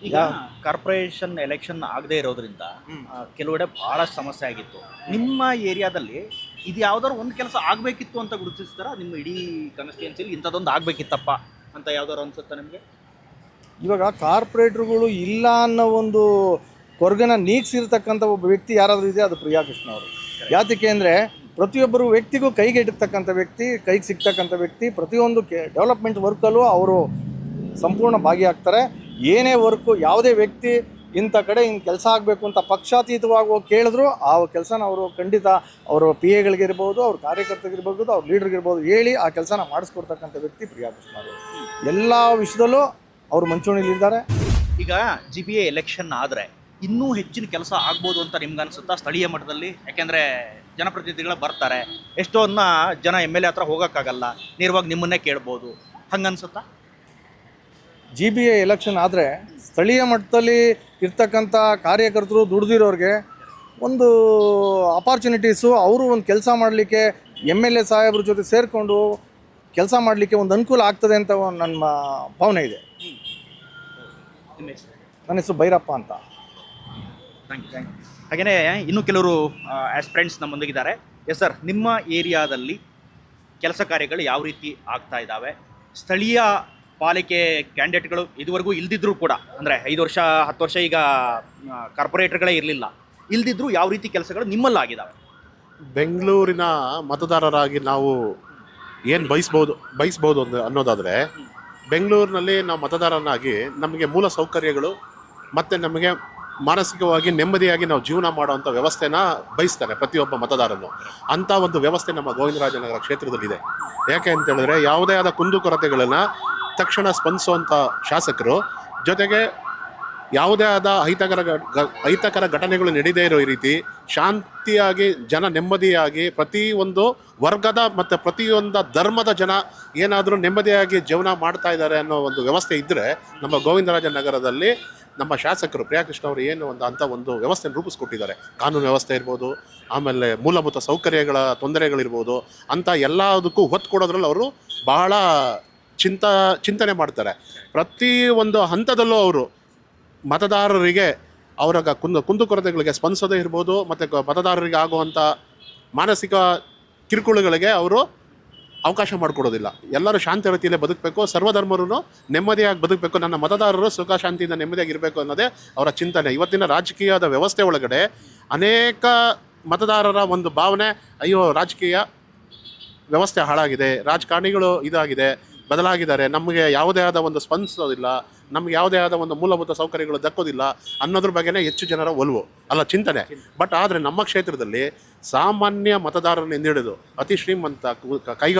ಈಗ ಕಾರ್ಪೊರೇಷನ್ ಎಲೆಕ್ಷನ್ ಆಗದೆ ಇರೋದ್ರಿಂದ ಕೆಲವೆಡೆ ಭಾಳ ಸಮಸ್ಯೆ ಆಗಿತ್ತು. ನಿಮ್ಮ ಏರಿಯಾದಲ್ಲಿ ಇದು ಯಾವ್ದಾದ್ರು ಒಂದು ಕೆಲಸ ಆಗಬೇಕಿತ್ತು ಅಂತ ಗುರುತಿಸ್ತಾರ? ನಿಮ್ಮ ಇಡೀ ಕಾನ್ಸ್ಟಿಟ್ಯೂನ್ಸಿಲಿ ಇಂಥದ್ದೊಂದು ಆಗಬೇಕಿತ್ತಪ್ಪ ಅಂತ ಯಾವ್ದಾದ್ರು ಅನ್ಸುತ್ತಾ ನಿಮಗೆ? ಇವಾಗ ಕಾರ್ಪೊರೇಟ್ರುಗಳು ಇಲ್ಲ ಅನ್ನೋ ಒಂದು ಕೊರಗನ ನೀಗಿಸಿರ್ತಕ್ಕಂಥ ಒಬ್ಬ ವ್ಯಕ್ತಿ ಯಾರಾದರೂ ಇದೆ, ಅದು ಪ್ರಿಯಾಕೃಷ್ಣ ಅವರು. ಯಾತಕ್ಕೆ ಅಂದರೆ ಪ್ರತಿಯೊಬ್ಬರು ವ್ಯಕ್ತಿಗೂ ಕೈಗೆ ಇಟ್ಟಿರ್ತಕ್ಕಂಥ ವ್ಯಕ್ತಿ, ಕೈಗೆ ಸಿಗ್ತಕ್ಕಂಥ ವ್ಯಕ್ತಿ. ಪ್ರತಿಯೊಂದು ಡೆವಲಪ್ಮೆಂಟ್ ವರ್ಕಲ್ಲೂ ಅವರು ಸಂಪೂರ್ಣ ಭಾಗಿಯಾಗ್ತಾರೆ. ಏನೇ ವರ್ಕು, ಯಾವುದೇ ವ್ಯಕ್ತಿ ಇಂಥ ಕಡೆ ಹಿಂಗೆ ಕೆಲಸ ಆಗಬೇಕು ಅಂತ ಪಕ್ಷಾತೀತವಾಗಿ ಹೋಗಿ ಕೇಳಿದ್ರು ಆ ಕೆಲಸನ ಅವರು ಖಂಡಿತ ಅವರ PAಗಳಿಗಿರ್ಬೋದು, ಅವ್ರ ಕಾರ್ಯಕರ್ತರಿಗಿರ್ಬೋದು, ಅವ್ರ ಲೀಡರ್ಗಿರ್ಬೋದು ಹೇಳಿ ಆ ಕೆಲಸನ ಮಾಡಿಸ್ಕೊಡ್ತಕ್ಕಂಥ ವ್ಯಕ್ತಿ ಪ್ರಿಯಾಕೃಷ್ಣ ಅವರು. ಎಲ್ಲ ವಿಷಯದಲ್ಲೂ ಅವರು ಮುಂಚೂಣಿಲಿದ್ದಾರೆ. ಈಗ GPA ಎಲೆಕ್ಷನ್ ಆದರೆ ಇನ್ನೂ ಹೆಚ್ಚಿನ ಕೆಲಸ ಆಗ್ಬೋದು ಅಂತ ನಿಮ್ಗೆ ಅನಿಸುತ್ತಾ ಸ್ಥಳೀಯ ಮಟ್ಟದಲ್ಲಿ? ಯಾಕೆಂದರೆ ಜನಪ್ರತಿನಿಧಿಗಳು ಬರ್ತಾರೆ, ಎಷ್ಟೊಂದು ಜನ MLA ಹತ್ರ ಹೋಗೋಕ್ಕಾಗಲ್ಲ, ನೇರವಾಗಿ ನಿಮ್ಮನ್ನೇ ಕೇಳ್ಬೋದು, ಹಂಗನ್ಸುತ್ತಾ? GPA ಎಲೆಕ್ಷನ್ ಆದರೆ ಸ್ಥಳೀಯ ಮಟ್ಟದಲ್ಲಿ ಇರ್ತಕ್ಕಂಥ ಕಾರ್ಯಕರ್ತರು ದುಡ್ದಿರೋರಿಗೆ ಒಂದು ಅಪಾರ್ಚುನಿಟೀಸು, ಅವರು ಒಂದು ಕೆಲಸ ಮಾಡಲಿಕ್ಕೆ MLA ಸಾಹೇಬ್ರ ಜೊತೆ ಸೇರಿಕೊಂಡು ಕೆಲಸ ಮಾಡಲಿಕ್ಕೆ ಒಂದು ಅನುಕೂಲ ಆಗ್ತದೆ ಅಂತ ನನ್ನ ಭಾವನೆ ಇದೆ. ನನ್ನ ಹೆಸರು ಭೈರಪ್ಪ ಅಂತ. ಹಾಗೆಯೇ ಇನ್ನೂ ಕೆಲವರು ಆಸ್ಪಿರೆಂಟ್ಸ್ ನಮ್ಮೊಂದಿಗಿದ್ದಾರೆ. ಎಸ್ ಸರ್, ನಿಮ್ಮ ಏರಿಯಾದಲ್ಲಿ ಕೆಲಸ ಕಾರ್ಯಗಳು ಯಾವ ರೀತಿ ಆಗ್ತಾ ಇದ್ದಾವೆ? ಸ್ಥಳೀಯ ಪಾಲಿಕೆ ಕ್ಯಾಂಡಿಡೇಟ್ಗಳು ಇದುವರೆಗೂ ಇಲ್ದಿದ್ರು ಕೂಡ, ಅಂದರೆ 5 ವರ್ಷ 10 ವರ್ಷ ಈಗ ಕಾರ್ಪೊರೇಟರ್ಗಳೇ ಇರಲಿಲ್ಲ, ಇಲ್ದಿದ್ರು ಯಾವ ರೀತಿ ಕೆಲಸಗಳು ನಿಮ್ಮಲ್ಲಾಗಿದ್ದಾವೆ? ಬೆಂಗಳೂರಿನ ಮತದಾರರಾಗಿ ನಾವು ಏನು ಬಯಸ್ಬೋದು ಅನ್ನೋದಾದರೆ, ಬೆಂಗಳೂರಿನಲ್ಲಿ ನಾವು ಮತದಾರನಾಗಿ ನಮಗೆ ಮೂಲ ಸೌಕರ್ಯಗಳು ಮತ್ತು ನಮಗೆ ಮಾನಸಿಕವಾಗಿ ನೆಮ್ಮದಿಯಾಗಿ ನಾವು ಜೀವನ ಮಾಡೋವಂಥ ವ್ಯವಸ್ಥೆನ ಬಯಸ್ತಾನೆ ಪ್ರತಿಯೊಬ್ಬ ಮತದಾರನು. ಅಂಥ ಒಂದು ವ್ಯವಸ್ಥೆ ನಮ್ಮ ಗೋವಿಂದರಾಜನಗರ ಕ್ಷೇತ್ರದಲ್ಲಿದೆ. ಯಾಕೆ ಅಂತ ಹೇಳಿದ್ರೆ, ಯಾವುದೇ ಆದ ಕುಂದುಕೊರತೆಗಳನ್ನು ತಕ್ಷಣ ಸ್ಪಂದಿಸುವಂಥ ಶಾಸಕರು, ಜೊತೆಗೆ ಯಾವುದೇ ಆದ ಅಹಿತಕರ ಘಟನೆಗಳು ನಡೀದೇ ಇರೋ ರೀತಿ ಶಾಂತಿಯಾಗಿ ಜನ ನೆಮ್ಮದಿಯಾಗಿ ಪ್ರತಿಯೊಂದು ವರ್ಗದ ಮತ್ತು ಪ್ರತಿಯೊಂದು ಧರ್ಮದ ಜನ ಏನಾದರೂ ನೆಮ್ಮದಿಯಾಗಿ ಜೀವನ ಮಾಡ್ತಾ ಇದ್ದಾರೆ ಅನ್ನೋ ಒಂದು ವ್ಯವಸ್ಥೆ ಇದ್ದರೆ ನಮ್ಮ ಗೋವಿಂದರಾಜನಗರದಲ್ಲಿ ನಮ್ಮ ಶಾಸಕರು ಪ್ರಿಯಾಕೃಷ್ಣ ಅವರು ಏನು ಅಂಥ ಒಂದು ವ್ಯವಸ್ಥೆಯನ್ನು ರೂಪಿಸ್ಕೊಟ್ಟಿದ್ದಾರೆ. ಕಾನೂನು ವ್ಯವಸ್ಥೆ ಇರ್ಬೋದು, ಆಮೇಲೆ ಮೂಲಭೂತ ಸೌಕರ್ಯಗಳ ತೊಂದರೆಗಳಿರ್ಬೋದು, ಅಂಥ ಎಲ್ಲದಕ್ಕೂ ಒತ್ತು ಕೊಡೋದ್ರಲ್ಲಿ ಅವರು ಬಹಳ ಚಿಂತನೆ ಮಾಡ್ತಾರೆ. ಪ್ರತಿ ಒಂದು ಹಂತದಲ್ಲೂ ಅವರು ಮತದಾರರಿಗೆ ಅವರ ಕುಂದುಕೊರತೆಗಳಿಗೆ ಸ್ಪಂದಿಸೋದೇ ಇರ್ಬೋದು, ಮತ್ತು ಮತದಾರರಿಗೆ ಆಗುವಂಥ ಮಾನಸಿಕ ಕಿರುಕುಳಗಳಿಗೆ ಅವರು ಅವಕಾಶ ಮಾಡಿಕೊಡೋದಿಲ್ಲ. ಎಲ್ಲರೂ ಶಾಂತಿ ರೀತಿಯಲ್ಲೇ ಬದುಕಬೇಕು, ಸರ್ವಧರ್ಮರೂ ನೆಮ್ಮದಿಯಾಗಿ ಬದುಕಬೇಕು, ನನ್ನ ಮತದಾರರು ಸುಖ ಶಾಂತಿಯಿಂದ ನೆಮ್ಮದಿಯಾಗಿ ಇರಬೇಕು ಅನ್ನೋದೇ ಅವರ ಚಿಂತನೆ. ಇವತ್ತಿನ ರಾಜಕೀಯದ ವ್ಯವಸ್ಥೆ ಒಳಗಡೆ ಅನೇಕ ಮತದಾರರ ಒಂದು ಭಾವನೆ, ಅಯ್ಯೋ ರಾಜಕೀಯ ವ್ಯವಸ್ಥೆ ಹಾಳಾಗಿದೆ, ರಾಜಕಾರಣಿಗಳು ಇದಾಗಿದೆ, ಬದಲಾಗಿದ್ದಾರೆ, ನಮಗೆ ಯಾವುದೇ ಆದ ಒಂದು ಸ್ಪಂದಿಸೋದಿಲ್ಲ, ನಮ್ಗೆ ಯಾವುದೇ ಆದ ಒಂದು ಮೂಲಭೂತ ಸೌಕರ್ಯಗಳು ದಕ್ಕೋದಿಲ್ಲ ಅನ್ನೋದ್ರ ಬಗ್ಗೆನೇ ಹೆಚ್ಚು ಜನರ ಒಲವು ಅಲ್ಲ ಚಿಂತನೆ. ಬಟ್ ಆದರೆ ನಮ್ಮ ಕ್ಷೇತ್ರದಲ್ಲಿ ಸಾಮಾನ್ಯ ಮತದಾರರನ್ನು ಹಿಡಿದು ಅತಿ ಶ್ರೀಮಂತ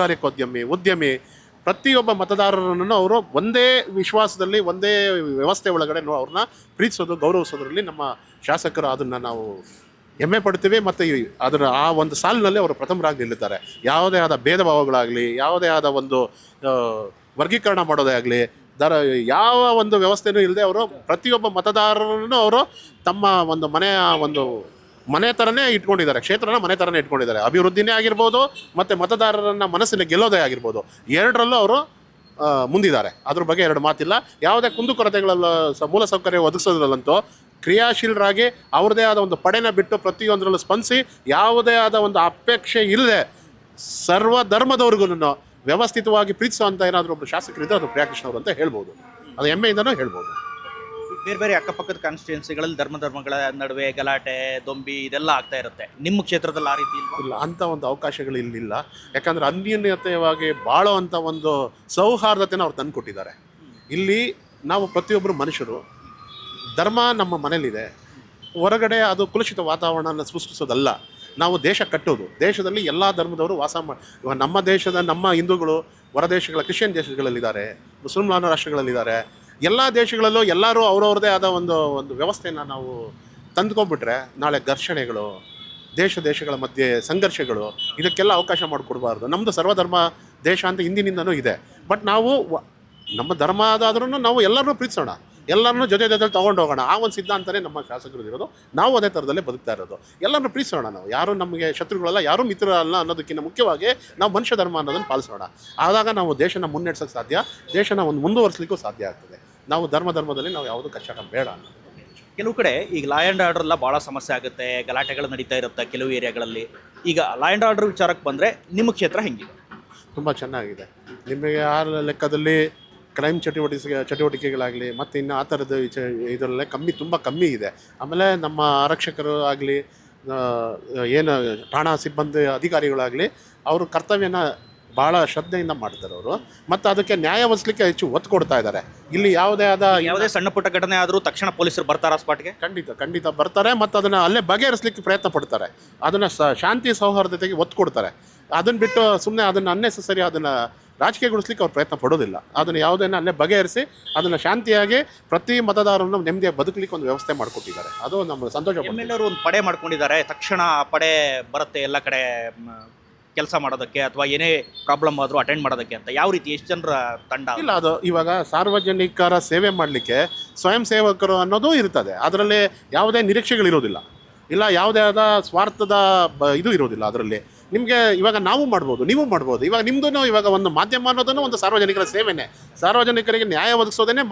ಉದ್ಯಮಿ ಪ್ರತಿಯೊಬ್ಬ ಮತದಾರರನ್ನು ಅವರು ಒಂದೇ ವಿಶ್ವಾಸದಲ್ಲಿ ಒಂದೇ ವ್ಯವಸ್ಥೆ ಒಳಗಡೆ ಅವ್ರನ್ನ ಪ್ರೀತಿಸೋದು, ಗೌರವಿಸೋದ್ರಲ್ಲಿ ನಮ್ಮ ಶಾಸಕರು ಅದನ್ನು ನಾವು ಹೆಮ್ಮೆ ಪಡ್ತೀವಿ. ಮತ್ತು ಅದರ ಆ ಒಂದು ಸಾಲಿನಲ್ಲಿ ಅವರು ಪ್ರಥಮರಾಗಿ ನಿಲ್ಲುತ್ತಾರೆ. ಯಾವುದೇ ಆದ ಭೇದ ಭಾವಗಳಾಗಲಿ, ಯಾವುದೇ ಆದ ಒಂದು ವರ್ಗೀಕರಣ ಮಾಡೋದೇ ಆಗಲಿ, ಯಾವ ಒಂದು ವ್ಯವಸ್ಥೆನೂ ಇಲ್ಲದೆ ಅವರು ಪ್ರತಿಯೊಬ್ಬ ಮತದಾರರನ್ನು ಅವರು ತಮ್ಮ ಒಂದು ಮನೆ ಥರನೇ ಇಟ್ಕೊಂಡಿದ್ದಾರೆ, ಕ್ಷೇತ್ರನ ಮನೆ ಥರನೇ ಇಟ್ಕೊಂಡಿದ್ದಾರೆ. ಅಭಿವೃದ್ಧಿನೇ ಆಗಿರ್ಬೋದು ಮತ್ತು ಮತದಾರರನ್ನು ಮನಸ್ಸಿನ ಗೆಲ್ಲೋದೇ ಆಗಿರ್ಬೋದು, ಎರಡರಲ್ಲೂ ಅವರು ಮುಂದಿದ್ದಾರೆ. ಅದ್ರ ಬಗ್ಗೆ ಎರಡು ಮಾತಿಲ್ಲ. ಯಾವುದೇ ಕುಂದುಕೊರತೆಗಳಲ್ಲ ಮೂಲ ಸೌಕರ್ಯ ಒದಗಿಸೋದ್ರಲ್ಲಂತೂ ಕ್ರಿಯಾಶೀಲರಾಗಿ ಅವ್ರದ್ದೇ ಆದ ಒಂದು ಪಡೆನ ಬಿಟ್ಟು ಪ್ರತಿಯೊಂದರಲ್ಲೂ ಸ್ಪಂದಿಸಿ ಯಾವುದೇ ಆದ ಒಂದು ಅಪೇಕ್ಷೆ ಇಲ್ಲದೆ ಸರ್ವ ಧರ್ಮದವ್ರಿಗೂ ವ್ಯವಸ್ಥಿತವಾಗಿ ಪ್ರೀತಿಸುವಂಥ ಏನಾದರೂ ಒಬ್ಬರು ಶಾಸಕರಿದ್ದರೆ ಅದು ಪ್ರಿಯಾಕೃಷ್ಣ ಅವರು ಅಂತ ಹೇಳ್ಬೋದು. ಅದು ಹೆಮ್ಮೆಯಿಂದನೂ ಹೇಳ್ಬೋದು. ಬೇರೆ ಬೇರೆ ಅಕ್ಕಪಕ್ಕದ ಕಾನ್ಸ್ಟಿಟ್ಯೂನ್ಸಿಗಳಲ್ಲಿ ಧರ್ಮಗಳ ನಡುವೆ ಗಲಾಟೆ, ದೊಂಬಿ ಇದೆಲ್ಲ ಆಗ್ತಾ ಇರುತ್ತೆ. ನಿಮ್ಮ ಕ್ಷೇತ್ರದಲ್ಲಿ ಆ ರೀತಿ ಇಲ್ಲ, ಅಂಥ ಒಂದು ಅವಕಾಶಗಳು ಇಲ್ಲಿಲ್ಲ. ಯಾಕಂದರೆ ಅನ್ಯೋನ್ಯತೆಯಾಗಿ ಬಾಳೋವಂಥ ಒಂದು ಸೌಹಾರ್ದತೆನ ಅವ್ರು ತಂದು ಕೊಟ್ಟಿದ್ದಾರೆ. ಇಲ್ಲಿ ನಾವು ಪ್ರತಿಯೊಬ್ಬರು ಮನುಷ್ಯರು, ಧರ್ಮ ನಮ್ಮ ಮನೇಲಿದೆ, ಹೊರಗಡೆ ಅದು ಕುಲುಷಿತ ವಾತಾವರಣನ ಸೃಷ್ಟಿಸೋದಲ್ಲ. ನಾವು ದೇಶ ಕಟ್ಟೋದು, ದೇಶದಲ್ಲಿ ಎಲ್ಲ ಧರ್ಮದವರು ವಾಸ ಇವಾಗ ನಮ್ಮ ದೇಶದ ನಮ್ಮ ಹಿಂದೂಗಳು ಹೊರ ದೇಶಗಳ ಕ್ರಿಶ್ಚಿಯನ್ ದೇಶಗಳಲ್ಲಿದ್ದಾರೆ, ಮುಸ್ಲಿಂ ರಾಷ್ಟ್ರಗಳಲ್ಲಿದ್ದಾರೆ. ಎಲ್ಲ ದೇಶಗಳಲ್ಲೂ ಎಲ್ಲರೂ ಅವ್ರವ್ರದ್ದೇ ಆದ ಒಂದು ವ್ಯವಸ್ಥೆಯನ್ನು ನಾವು ತಂದುಕೊಂಡ್ಬಿಟ್ರೆ ನಾಳೆ ಘರ್ಷಣೆಗಳು, ದೇಶಗಳ ಮಧ್ಯೆ ಸಂಘರ್ಷಗಳು, ಇದಕ್ಕೆಲ್ಲ ಅವಕಾಶ ಮಾಡಿಕೊಡ್ಬಾರ್ದು. ನಮ್ಮದು ಸರ್ವಧರ್ಮ ದೇಶ ಅಂತ ಹಿಂದಿನಿಂದನೂ ಇದೆ. ಬಟ್ ನಾವು ನಮ್ಮ ಧರ್ಮ ಅದಾದ್ರೂ ನಾವು ಎಲ್ಲರನ್ನೂ ಪ್ರೀತಿಸೋಣ, ಎಲ್ಲರನ್ನೂ ಜೊತೆಯಲ್ಲಿ ತೊಗೊಂಡು ಹೋಗೋಣ. ಆ ಒಂದು ಸಿದ್ಧಾಂತನೇ ನಮ್ಮ ಶಾಸಕರು ಇರೋದು. ನಾವು ಅದೇ ಥರದಲ್ಲೇ ಬದುಕ್ತಾ ಇರೋದು. ಎಲ್ಲರನ್ನೂ ಪ್ರೀತಿಸೋಣ. ನಾವು ಯಾರೂ ನಮಗೆ ಶತ್ರುಗಳಲ್ಲ, ಯಾರೂ ಮಿತ್ರರಲ್ಲ ಅನ್ನೋದಕ್ಕಿಂತ ಮುಖ್ಯವಾಗಿ ನಾವು ಮನುಷ್ಯ ಧರ್ಮ ಅನ್ನೋದನ್ನು ಪಾಲಿಸೋಣ. ಆದಾಗ ನಾವು ದೇಶನ ಮುನ್ನಡೆಸೋಕ್ಕೆ ಸಾಧ್ಯ, ದೇಶನ ಒಂದು ಮುಂದುವರಿಸಲಿಕ್ಕೂ ಸಾಧ್ಯ ಆಗ್ತದೆ. ನಾವು ಧರ್ಮದಲ್ಲಿ ನಾವು ಯಾವುದೂ ಕಚ್ಚಾಟ ಬೇಡ ಅನ್ನೋದು. ಕೆಲವು ಕಡೆ ಈಗ ಲಾ ಆ್ಯಂಡ್ ಆರ್ಡರ್ ಎಲ್ಲ ಭಾಳ ಸಮಸ್ಯೆ ಆಗುತ್ತೆ, ಗಲಾಟೆಗಳು ನಡೀತಾ ಇರುತ್ತೆ ಕೆಲವು ಏರಿಯಾಗಳಲ್ಲಿ. ಈಗ ಲಾ ಆ್ಯಂಡ್ ಆರ್ಡರ್ ವಿಚಾರಕ್ಕೆ ಬಂದರೆ ನಿಮ್ಮ ಕ್ಷೇತ್ರ ಹೆಂಗಿದೆ? ತುಂಬ ಚೆನ್ನಾಗಿದೆ. ನಿಮಗೆ ಆ ಲೆಕ್ಕದಲ್ಲಿ ಕ್ರೈಮ್ ಚಟುವಟಿಕೆಗಳಾಗಲಿ ಮತ್ತು ಇನ್ನು ಆ ಥರದ್ದು ಇದರಲ್ಲೇ ತುಂಬ ಕಮ್ಮಿ ಇದೆ. ಆಮೇಲೆ ನಮ್ಮ ಆರಕ್ಷಕರು ಆಗಲಿ, ಏನು ಠಾಣಾ ಸಿಬ್ಬಂದಿ ಅಧಿಕಾರಿಗಳಾಗಲಿ, ಅವರು ಕರ್ತವ್ಯನ ಭಾಳ ಶ್ರದ್ಧೆಯಿಂದ ಮಾಡ್ತಾರೆ ಅವರು. ಮತ್ತು ಅದಕ್ಕೆ ನ್ಯಾಯ ಒದಗಿಸಲಿಕ್ಕೆ ಹೆಚ್ಚು ಒತ್ತು ಕೊಡ್ತಾ ಇದ್ದಾರೆ. ಇಲ್ಲಿ ಯಾವುದೇ ಸಣ್ಣ ಪುಟ್ಟ ಘಟನೆ ಆದರೂ ತಕ್ಷಣ ಪೊಲೀಸರು ಬರ್ತಾರಾ ಸ್ಪಾಟ್ಗೆ? ಖಂಡಿತ ಬರ್ತಾರೆ. ಮತ್ತು ಅದನ್ನು ಅಲ್ಲೇ ಬಗೆಹರಿಸಲಿಕ್ಕೆ ಪ್ರಯತ್ನ ಪಡ್ತಾರೆ. ಅದನ್ನು ಶಾಂತಿ ಸೌಹಾರ್ದತೆಗೆ ಒತ್ತು ಕೊಡ್ತಾರೆ. ಅದನ್ನು ಬಿಟ್ಟು ಸುಮ್ಮನೆ ಅದನ್ನು ಅನ್ನೆಸೆಸರಿ ಅದನ್ನು ರಾಜಕೀಯಗೊಳಿಸ್ಲಿಕ್ಕೆ ಅವ್ರು ಪ್ರಯತ್ನ ಪಡೋದಿಲ್ಲ. ಅದನ್ನು ಯಾವುದನ್ನು ಅಲ್ಲೇ ಬಗೆಹರಿಸಿ ಅದನ್ನು ಶಾಂತಿಯಾಗಿ ಪ್ರತಿ ಮತದಾರರನ್ನು ನೆಮ್ಮದಿಯಾಗಿ ಬದುಕಲಿಕ್ಕೆ ಒಂದು ವ್ಯವಸ್ಥೆ ಮಾಡಿಕೊಟ್ಟಿದ್ದಾರೆ. ಅದು ನಮ್ಮ ಸಂತೋಷ. ಎಲ್ಲರೂ ಒಂದು ಪಡೆ ಮಾಡ್ಕೊಂಡಿದ್ದಾರೆ, ತಕ್ಷಣ ಆ ಪಡೆ ಬರುತ್ತೆ ಎಲ್ಲ ಕಡೆ ಕೆಲಸ ಮಾಡೋದಕ್ಕೆ ಅಥವಾ ಏನೇ ಪ್ರಾಬ್ಲಮ್ ಆದರೂ ಅಟೆಂಡ್ ಮಾಡೋದಕ್ಕೆ ಅಂತ. ಯಾವ ರೀತಿ, ಎಷ್ಟು ಜನರ ತಂಡ? ಇಲ್ಲ, ಅದು ಇವಾಗ ಸಾರ್ವಜನಿಕರ ಸೇವೆ ಮಾಡಲಿಕ್ಕೆ ಸ್ವಯಂ ಸೇವಕರು ಅನ್ನೋದು ಇರ್ತದೆ. ಅದರಲ್ಲಿ ಯಾವುದೇ ನಿರೀಕ್ಷೆಗಳಿರೋದಿಲ್ಲ, ಇಲ್ಲ ಯಾವುದೇ ಆದ ಸ್ವಾರ್ಥದ ಇದು ಇರೋದಿಲ್ಲ ಅದರಲ್ಲಿ. ನಿಮಗೆ ಇವಾಗ ನಾವು ಮಾಡ್ಬೋದು, ನೀವು ಮಾಡ್ಬೋದು. ಇವಾಗ ನಿಮ್ಮದೂ ಇವಾಗ ಒಂದು ಮಾಧ್ಯಮ ಅನ್ನೋದನ್ನು ಒಂದು ಸಾರ್ವಜನಿಕರ ಸೇವೆನೇ. ಸಾರ್ವಜನಿಕರಿಗೆ ನ್ಯಾಯ ಒದಗಿಸೋದೇ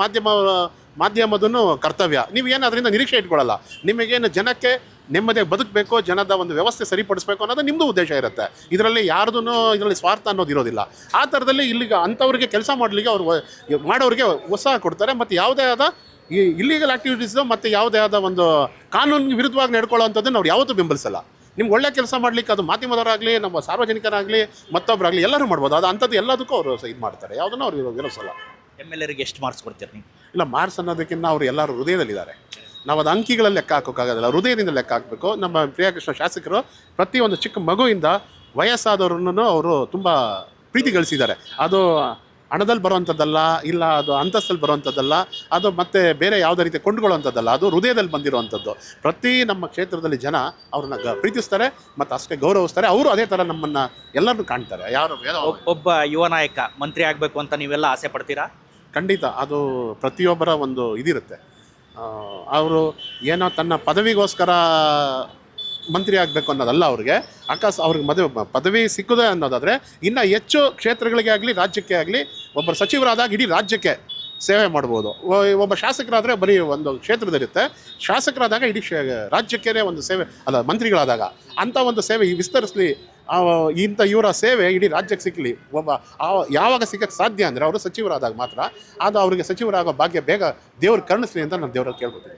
ಮಾಧ್ಯಮದೂ ಕರ್ತವ್ಯ. ನೀವೇನು ಅದರಿಂದ ನಿರೀಕ್ಷೆ ಇಟ್ಕೊಳ್ಳಲ್ಲ. ನಿಮಗೇನು ಜನಕ್ಕೆ ನೆಮ್ಮದಿಯಾಗಿ ಬದುಕಬೇಕು, ಜನದ ಒಂದು ವ್ಯವಸ್ಥೆ ಸರಿಪಡಿಸಬೇಕು ಅನ್ನೋದು ನಿಮ್ಮದು ಉದ್ದೇಶ ಇರುತ್ತೆ. ಇದರಲ್ಲಿ ಯಾರ್ದೂ ಇದರಲ್ಲಿ ಸ್ವಾರ್ಥ ಅನ್ನೋದು ಇರೋದಿಲ್ಲ. ಆ ಥರದಲ್ಲಿ ಇಲ್ಲಿಗೆ ಅಂಥವ್ರಿಗೆ ಕೆಲಸ ಮಾಡಲಿಕ್ಕೆ ಮಾಡೋರಿಗೆ ಉತ್ಸಾಹ ಕೊಡ್ತಾರೆ. ಮತ್ತು ಯಾವುದೇ ಆದ ಈ ಇಲ್ಲೀಗಲ್ ಆ್ಯಕ್ಟಿವಿಟೀಸು ಮತ್ತು ಯಾವುದೇ ಆದ ಒಂದು ಕಾನೂನಿಗೆ ವಿರುದ್ಧವಾಗಿ ನಡ್ಕೊಳ್ಳೋವಂಥದ್ದನ್ನು ಅವ್ರು ಯಾವತ್ತೂ ಬೆಂಬಲಿಸಲ್ಲ. ನಿಮ್ಗೆ ಒಳ್ಳೆ ಕೆಲಸ ಮಾಡಲಿಕ್ಕೆ ಅದು ಮಾಧ್ಯಮದವರಾಗಲಿ, ನಮ್ಮ ಸಾರ್ವಜನಿಕರಾಗಲಿ, ಮತ್ತೊಬ್ಬರಾಗಲಿ ಎಲ್ಲರೂ ಮಾಡ್ಬೋದು. ಅದು ಅಂಥದ್ದು ಎಲ್ಲದಕ್ಕೂ ಅವರು ಇದು ಮಾಡ್ತಾರೆ, ಯಾವುದನ್ನು ಅವ್ರು ವಿರೋಧಿಸಲ್ಲ. MLA-ರಿಗೆ ಎಷ್ಟು ಮಾರ್ಕ್ಸ್ ಕೊಡ್ತೀರಿ ನೀವು? ಇಲ್ಲ, ಮಾರ್ಕ್ಸ್ ಅನ್ನೋದಕ್ಕಿಂತ ಅವರು ಎಲ್ಲರೂ ಹೃದಯದಲ್ಲಿದ್ದಾರೆ. ನಾವು ಅದು ಅಂಕಿಗಳಲ್ಲಿ ಲೆಕ್ಕ ಹಾಕೋಕ್ಕಾಗೋದಿಲ್ಲ, ಹೃದಯದಿಂದ ಲೆಕ್ಕ ಹಾಕಬೇಕು. ನಮ್ಮ ಪ್ರಿಯಾಕೃಷ್ಣ ಶಾಸಕರು ಪ್ರತಿಯೊಂದು ಚಿಕ್ಕ ಮಗುವಿಂದ ವಯಸ್ಸಾದವ್ರನ್ನು ಅವರು ತುಂಬ ಪ್ರೀತಿ ಗಳಿಸಿದ್ದಾರೆ. ಅದು ಹಣದಲ್ಲಿ ಬರುವಂಥದ್ದಲ್ಲ, ಇಲ್ಲ ಅದು ಅಂತಸ್ತಲ್ಲಿ ಬರುವಂಥದ್ದಲ್ಲ, ಅದು ಮತ್ತೆ ಬೇರೆ ಯಾವುದೇ ರೀತಿ ಕೊಂಡುಕೊಳ್ಳುವಂಥದ್ದಲ್ಲ, ಅದು ಹೃದಯದಲ್ಲಿ ಬಂದಿರುವಂಥದ್ದು. ಪ್ರತಿ ನಮ್ಮ ಕ್ಷೇತ್ರದಲ್ಲಿ ಜನ ಅವ್ರನ್ನ ಪ್ರೀತಿಸ್ತಾರೆ ಮತ್ತು ಅಷ್ಟೇ ಗೌರವಿಸ್ತಾರೆ. ಅವರು ಅದೇ ಥರ ನಮ್ಮನ್ನು ಎಲ್ಲರನ್ನೂ ಕಾಣ್ತಾರೆ. ಯಾರು ಒಬ್ಬ ಯುವ ನಾಯಕ ಮಂತ್ರಿ ಆಗಬೇಕು ಅಂತ ನೀವೆಲ್ಲ ಆಸೆ ಪಡ್ತೀರಾ? ಖಂಡಿತ ಅದು ಪ್ರತಿಯೊಬ್ಬರ ಒಂದು ಇದಿರುತ್ತೆ. ಅವರು ಏನೋ ತನ್ನ ಪದವಿಗೋಸ್ಕರ ಮಂತ್ರಿ ಆಗಬೇಕು ಅನ್ನೋದಲ್ಲ ಅವ್ರಿಗೆ. ಅವ್ರಿಗೆ ಪದವಿ ಸಿಕ್ಕುದೇ ಅನ್ನೋದಾದರೆ ಇನ್ನೂ ಹೆಚ್ಚು ಕ್ಷೇತ್ರಗಳಿಗೆ ಆಗಲಿ ರಾಜ್ಯಕ್ಕೆ ಆಗಲಿ ಒಬ್ಬರು ಸಚಿವರಾದಾಗ ಇಡೀ ರಾಜ್ಯಕ್ಕೆ ಸೇವೆ ಮಾಡ್ಬೋದು. ಒಬ್ಬ ಶಾಸಕರಾದರೆ ಬರೀ ಒಂದು ಕ್ಷೇತ್ರದಲ್ಲಿರುತ್ತೆ, ಶಾಸಕರಾದಾಗ ಇಡೀ ರಾಜ್ಯಕ್ಕೇ ಒಂದು ಸೇವೆ ಅಲ್ಲ, ಮಂತ್ರಿಗಳಾದಾಗ ಅಂಥ ಒಂದು ಸೇವೆ ವಿಸ್ತರಿಸಲಿ. ಇವರ ಸೇವೆ ಇಡೀ ರಾಜ್ಯಕ್ಕೆ ಸಿಕ್ಕಲಿ. ಯಾವಾಗ ಸಿಕ್ಕಕ್ಕೆ ಸಾಧ್ಯ ಅಂದರೆ ಅವರು ಸಚಿವರಾದಾಗ ಮಾತ್ರ. ಅದು ಅವರಿಗೆ ಸಚಿವರಾಗೋ ಭಾಗ್ಯ ಬೇಗ ದೇವ್ರು ಕರುಣಿಸ್ಲಿ ಅಂತ ನಾನು ದೇವರಲ್ಲಿ ಕೇಳ್ಕೊತೀನಿ.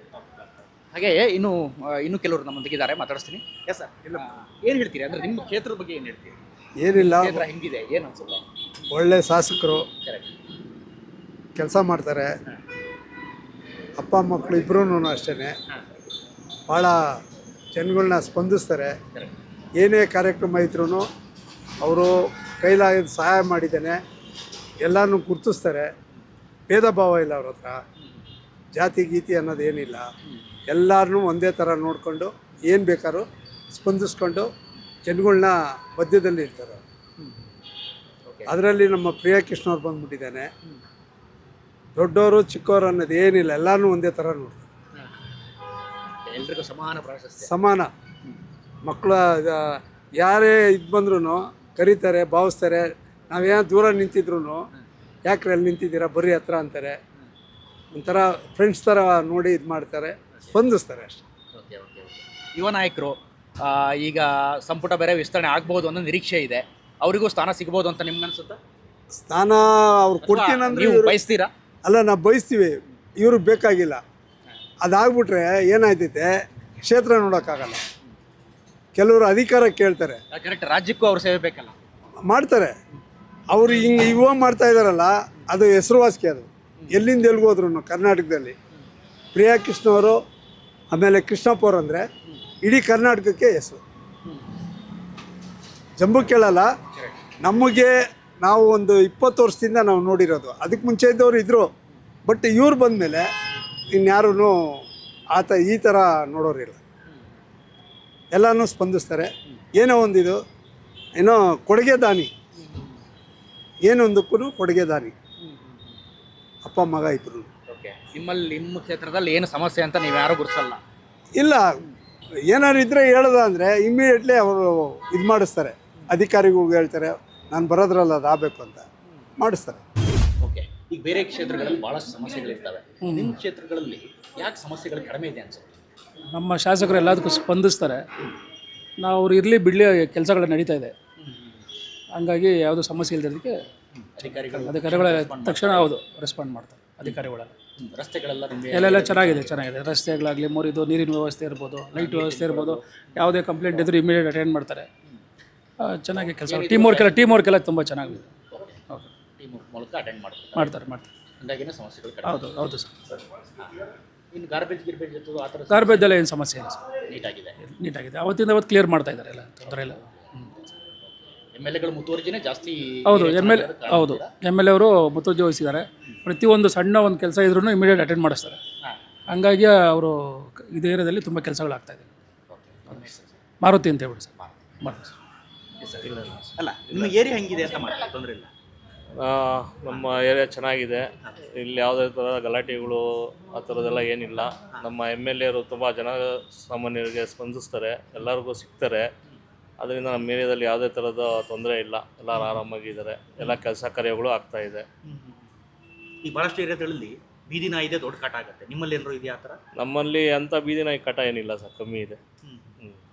ಹಾಗೆ ಇನ್ನು ಕೆಲವರು ನಮ್ಮೊಂದಿಗಿದ್ದಾರೆ, ಮಾತಾಡಿಸ್ತೀನಿ. ಎಸ್ ಸರ್, ಏನು ಹೇಳ್ತೀರಿ ಅಂದರೆ ನಿಮ್ಮ ಕ್ಷೇತ್ರದ ಬಗ್ಗೆ ಏನು ಹೇಳ್ತೀರಿ? ಏನಿಲ್ಲ, ಕ್ಷೇತ್ರ ಹೆಂಗಿದೆ, ಏನು ಅನ್ಸುತ್ತೆ? ಒಳ್ಳೆ ಶಾಸಕರು ಕರೆಕ್ಟ್, ಕೆಲಸ ಮಾಡ್ತಾರೆ. ಅಪ್ಪ ಮಕ್ಕಳು ಇಬ್ಬರೂ ಅಷ್ಟೇ ಭಾಳ ಜನಗಳನ್ನ ಸ್ಪಂದಿಸ್ತಾರೆ. ಏನೇ ಕಾರ್ಯಕ್ರಮ ಇದ್ರೂ ಅವರು ಕೈಲಾಗಿದ್ದು ಸಹಾಯ ಮಾಡಿದ್ದಾನೆ, ಎಲ್ಲನೂ ಗುರ್ತಿಸ್ತಾರೆ. ಭೇದ ಭಾವ ಇಲ್ಲ ಅವ್ರ ಹತ್ರ, ಜಾತಿ ಗೀತಿ ಅನ್ನೋದೇನಿಲ್ಲ. ಎಲ್ಲರನ್ನೂ ಒಂದೇ ಥರ ನೋಡಿಕೊಂಡು ಏನು ಬೇಕಾದ್ರೂ ಸ್ಪಂದಿಸ್ಕೊಂಡು ಜನಗಳನ್ನ ಮಧ್ಯದಲ್ಲಿ ಇರ್ತಾರೆ. ಅದರಲ್ಲಿ ನಮ್ಮ ಪ್ರಿಯಕೃಷ್ಣವ್ರು ಬಂದ್ಬಿಟ್ಟಿದ್ದಾನೆ. ದೊಡ್ಡವರು ಚಿಕ್ಕವರು ಅನ್ನೋದು ಏನಿಲ್ಲ, ಎಲ್ಲನೂ ಒಂದೇ ಥರ ನೋಡ್ತಾರೆ. ಎಲ್ರಿಗೂ ಸಮಾನ ಪ್ರಾಶಸ್ತ್ಯ, ಸಮಾನ. ಮಕ್ಕಳ ಯಾರೇ ಇದು ಬಂದ್ರೂ ಕರೀತಾರೆ, ಭಾವಿಸ್ತಾರೆ. ನಾವೇನೋ ದೂರ ನಿಂತಿದ್ರು ಯಾಕ್ರೆ ಅಲ್ಲಿ ನಿಂತಿದ್ದೀರಾ ಬರ್ರಿ ಹತ್ರ ಅಂತಾರೆ. ಒಂಥರ ಫ್ರೆಂಡ್ಸ್ ಥರ ನೋಡಿ ಇದು ಮಾಡ್ತಾರೆ, ಸ್ಪಂದಿಸ್ತಾರೆ ಅಷ್ಟೇ. Okay okay okay. ಯುವ ನಾಯಕರು ಈಗ ಸಂಪುಟ ಬೇರೆ ವಿಸ್ತರಣೆ ಆಗ್ಬೋದು ಅನ್ನೋ ನಿರೀಕ್ಷೆ ಇದೆ. ಅವರಿಗೂ ಸ್ಥಾನ ಸಿಗ್ಬೋದು ಅಂತ ನಿಮ್ಗೆ ಅನ್ಸುತ್ತಾ? ಸ್ಥಾನ ಅವ್ರು ಕೊಡ್ತೀನಂದ್ರೆ ನೀವು ಬಯಸ್ತೀರಾ? ಅಲ್ಲ, ನಾವು ಬಯಸ್ತೀವಿ, ಇವ್ರಿಗೆ ಬೇಕಾಗಿಲ್ಲ. ಅದಾಗ್ಬಿಟ್ರೆ ಏನಾಯ್ತೈತೆ, ಕ್ಷೇತ್ರ ನೋಡೋಕ್ಕಾಗಲ್ಲ. ಕೆಲವರು ಅಧಿಕಾರ ಕೇಳ್ತಾರೆ, ಕರೆಕ್ಟ್, ರಾಜ್ಯಕ್ಕೂ ಅವ್ರ ಸೇವೆ ಬೇಕಲ್ಲ, ಮಾಡ್ತಾರೆ. ಅವರು ಹಿಂಗೆ ಮಾಡ್ತಾ ಇದ್ದಾರಲ್ಲ, ಅದು ಹೆಸರುವಾಸಿ. ಅದು ಎಲ್ಲಿಂದ ಎಲ್ಗೋದ್ರು ಕರ್ನಾಟಕದಲ್ಲಿ ಪ್ರಿಯಕೃಷ್ಣವರು ಆಮೇಲೆ ಕೃಷ್ಣಪ್ಪ ಅವರು ಅಂದರೆ ಇಡೀ ಕರ್ನಾಟಕಕ್ಕೆ ಹೆಸರು. ಜಂಬು ಕೇಳಲ್ಲ, ನಮಗೆ ನಾವು ಒಂದು 20 ವರ್ಷದಿಂದ ನಾವು ನೋಡಿರೋದು. ಅದಕ್ಕೆ ಮುಂಚೆ ಇದ್ದವರು ಇದ್ದರು, ಬಟ್ ಇವ್ರು ಬಂದಮೇಲೆ ಇನ್ಯಾರೂ ಈ ಥರ ನೋಡೋರಿಲ್ಲ. ಎಲ್ಲನೂ ಸ್ಪಂದಿಸ್ತಾರೆ. ಏನೋ ಒಂದಿದು ಏನೋ ಕೊಡುಗೆ ದಾನಿ, ಏನೊಂದಕ್ಕೂ ಕೊಡುಗೆ ದಾನಿ. ಅಪ್ಪ ಮಗ ಇಬ್ಬರು. ಓಕೆ. ನಿಮ್ಮ ಕ್ಷೇತ್ರದಲ್ಲಿ ಏನು ಸಮಸ್ಯೆ ಅಂತ ನೀವು ಯಾರು ಗುರುತಿಸಲ್ಲ? ಇಲ್ಲ, ಏನಾದ್ರು ಇದ್ದರೆ ಹೇಳೋದ ಅಂದರೆ ಇಮ್ಮಿಡಿಯೇಟ್ಲಿ ಅವರು ಇದು ಮಾಡಿಸ್ತಾರೆ. ಅಧಿಕಾರಿಗಳಿಗೆ ಹೇಳ್ತಾರೆ, ನಾನು ಬರೋದ್ರಲ್ಲ ಅದು ಆಗಬೇಕು ಅಂತ ಮಾಡಿಸ್ತಾರೆ. ಓಕೆ. ಈಗ ಬೇರೆ ಕ್ಷೇತ್ರಗಳಲ್ಲಿ ಭಾಳಷ್ಟು ಸಮಸ್ಯೆಗಳಿರ್ತವೆ. ನಿಮ್ಮ ಕ್ಷೇತ್ರಗಳಲ್ಲಿ ಯಾಕೆ ಸಮಸ್ಯೆಗಳು ಕಡಿಮೆ ಇದೆ ಅನ್ಸುತ್ತೆ? ನಮ್ಮ ಶಾಸಕರು ಎಲ್ಲದಕ್ಕೂ ಸ್ಪಂದಿಸ್ತಾರೆ. ನಾವು ಅವ್ರು ಇರಲಿ ಬಿಡಲಿ ಕೆಲಸಗಳು ನಡೀತಾ ಇದೆ. ಹಂಗಾಗಿ ಯಾವುದೂ ಸಮಸ್ಯೆ ಇಲ್ಲದಕ್ಕೆ ಅಧಿಕಾರಿಗಳ ತಕ್ಷಣ ರೆಸ್ಪಾಂಡ್ ಮಾಡ್ತಾರೆ. ಅಧಿಕಾರಿಗಳೆಲ್ಲ ರಸ್ತೆಗಳೆಲ್ಲ ಎಲ್ಲೆಲ್ಲ ಚೆನ್ನಾಗಿದೆ. ರಸ್ತೆಗಳಾಗಲಿ, ಇದು ನೀರಿನ ವ್ಯವಸ್ಥೆ ಇರ್ಬೋದು, ಲೈಟ್ ವ್ಯವಸ್ಥೆ ಇರ್ಬೋದು, ಯಾವುದೇ ಕಂಪ್ಲೇಂಟ್ ಇದ್ದರೂ ಇಮಿಡಿಯೇಟ್ ಅಟೆಂಡ್ ಮಾಡ್ತಾರೆ. ಚೆನ್ನಾಗಿ ಕೆಲಸ, ಟೀಮ್ ವರ್ಕ್ ಎಲ್ಲ ತುಂಬ ಚೆನ್ನಾಗಿದೆ. ಟೀಮ್ ಮೂಲಕ ಅಟೆಂಡ್ ಮಾಡ್ತಾರೆ. ಹಂಗಾಗಿನೇ ಸಮಸ್ಯೆಗಳು ಕಡಿಮೆ. ಹೌದು ಸರ್. ಇನ್ನು ಗಾರ್ಬೇಜ್ ಆ ಥರ ಗಾರ್ಬೇಜೆಲ್ಲ ಏನು ಸಮಸ್ಯೆ ಇಲ್ಲ ಸರ್, ನೀಟಾಗಿದೆ. ಅವತ್ತಿಂದ ಅವತ್ತು ಕ್ಲಿಯರ್ ಮಾಡ್ತಾ ಇದ್ದಾರೆ, ಎಲ್ಲ ತೊಂದರೆ ಇಲ್ಲ. MLAಗಳು ಮುತುವರ್ಜಿನೇ ಜಾಸ್ತಿ. ಹೌದು, MLA ಅವರು ಮುತುವರ್ಜಿ ವಹಿಸಿದ್ದಾರೆ. ಪ್ರತಿಯೊಂದು ಸಣ್ಣ ಒಂದು ಕೆಲಸ ಇದ್ರೂ ಇಮಿಡಿಯೇಟ್ ಅಟೆಂಡ್ ಮಾಡಿಸ್ತಾರೆ. ಹಂಗಾಗಿ ಅವರು ಇದೇ ಏರಿಯಾದಲ್ಲಿ ತುಂಬ ಕೆಲಸಗಳಾಗ್ತಾಯಿದೆ. ಮಾರುತಿ ಅಂತ ಹೇಳ್ಬಿಡಿ ಸರ್. ಅಲ್ಲ, ನಿಮ್ಮ ಏರಿಯಾ ಹೆಂಗಿದೆ ಅಂತ ಮಾಡ್ತಾರೆ, ತೊಂದರೆ ಇಲ್ಲ. ನಮ್ಮ ಏರಿಯಾ ಚೆನ್ನಾಗಿದೆ. ಇಲ್ಲಿ ಯಾವುದೇ ಥರದ ಗಲಾಟೆಗಳು ಆ ಥರದ್ದೆಲ್ಲ ಏನಿಲ್ಲ. ನಮ್ಮ MLAರು ತುಂಬ ಜನ ಸಾಮಾನ್ಯರಿಗೆ ಸ್ಪಂದಿಸ್ತಾರೆ, ಎಲ್ಲರಿಗೂ ಸಿಗ್ತಾರೆ. ಅದರಿಂದ ನಮ್ಮ ಏರಿಯಾದಲ್ಲಿ ಯಾವುದೇ ಥರದ ತೊಂದರೆ ಇಲ್ಲ, ಎಲ್ಲರೂ ಆರಾಮಾಗಿದ್ದಾರೆ. ಎಲ್ಲ ಕೆಲಸ ಕಾರ್ಯಗಳು ಆಗ್ತಾಯಿದೆ. ಈ ಭಾಳಷ್ಟು ಏರಿಯಾಗಳಲ್ಲಿ ಬೀದಿ ನಾಯಿ ಇದೆ, ದೊಡ್ಡ ಕಾಟ ಆಗುತ್ತೆ. ನಿಮ್ಮಲ್ಲಿ ಎಲ್ಲರೂ ಇದೆಯಾ ಆ ಥರ? ನಮ್ಮಲ್ಲಿ ಅಂಥ ಬೀದಿ ನಾಯಿ ಕಾಟ ಏನಿಲ್ಲ ಸರ್, ಕಮ್ಮಿ ಇದೆ.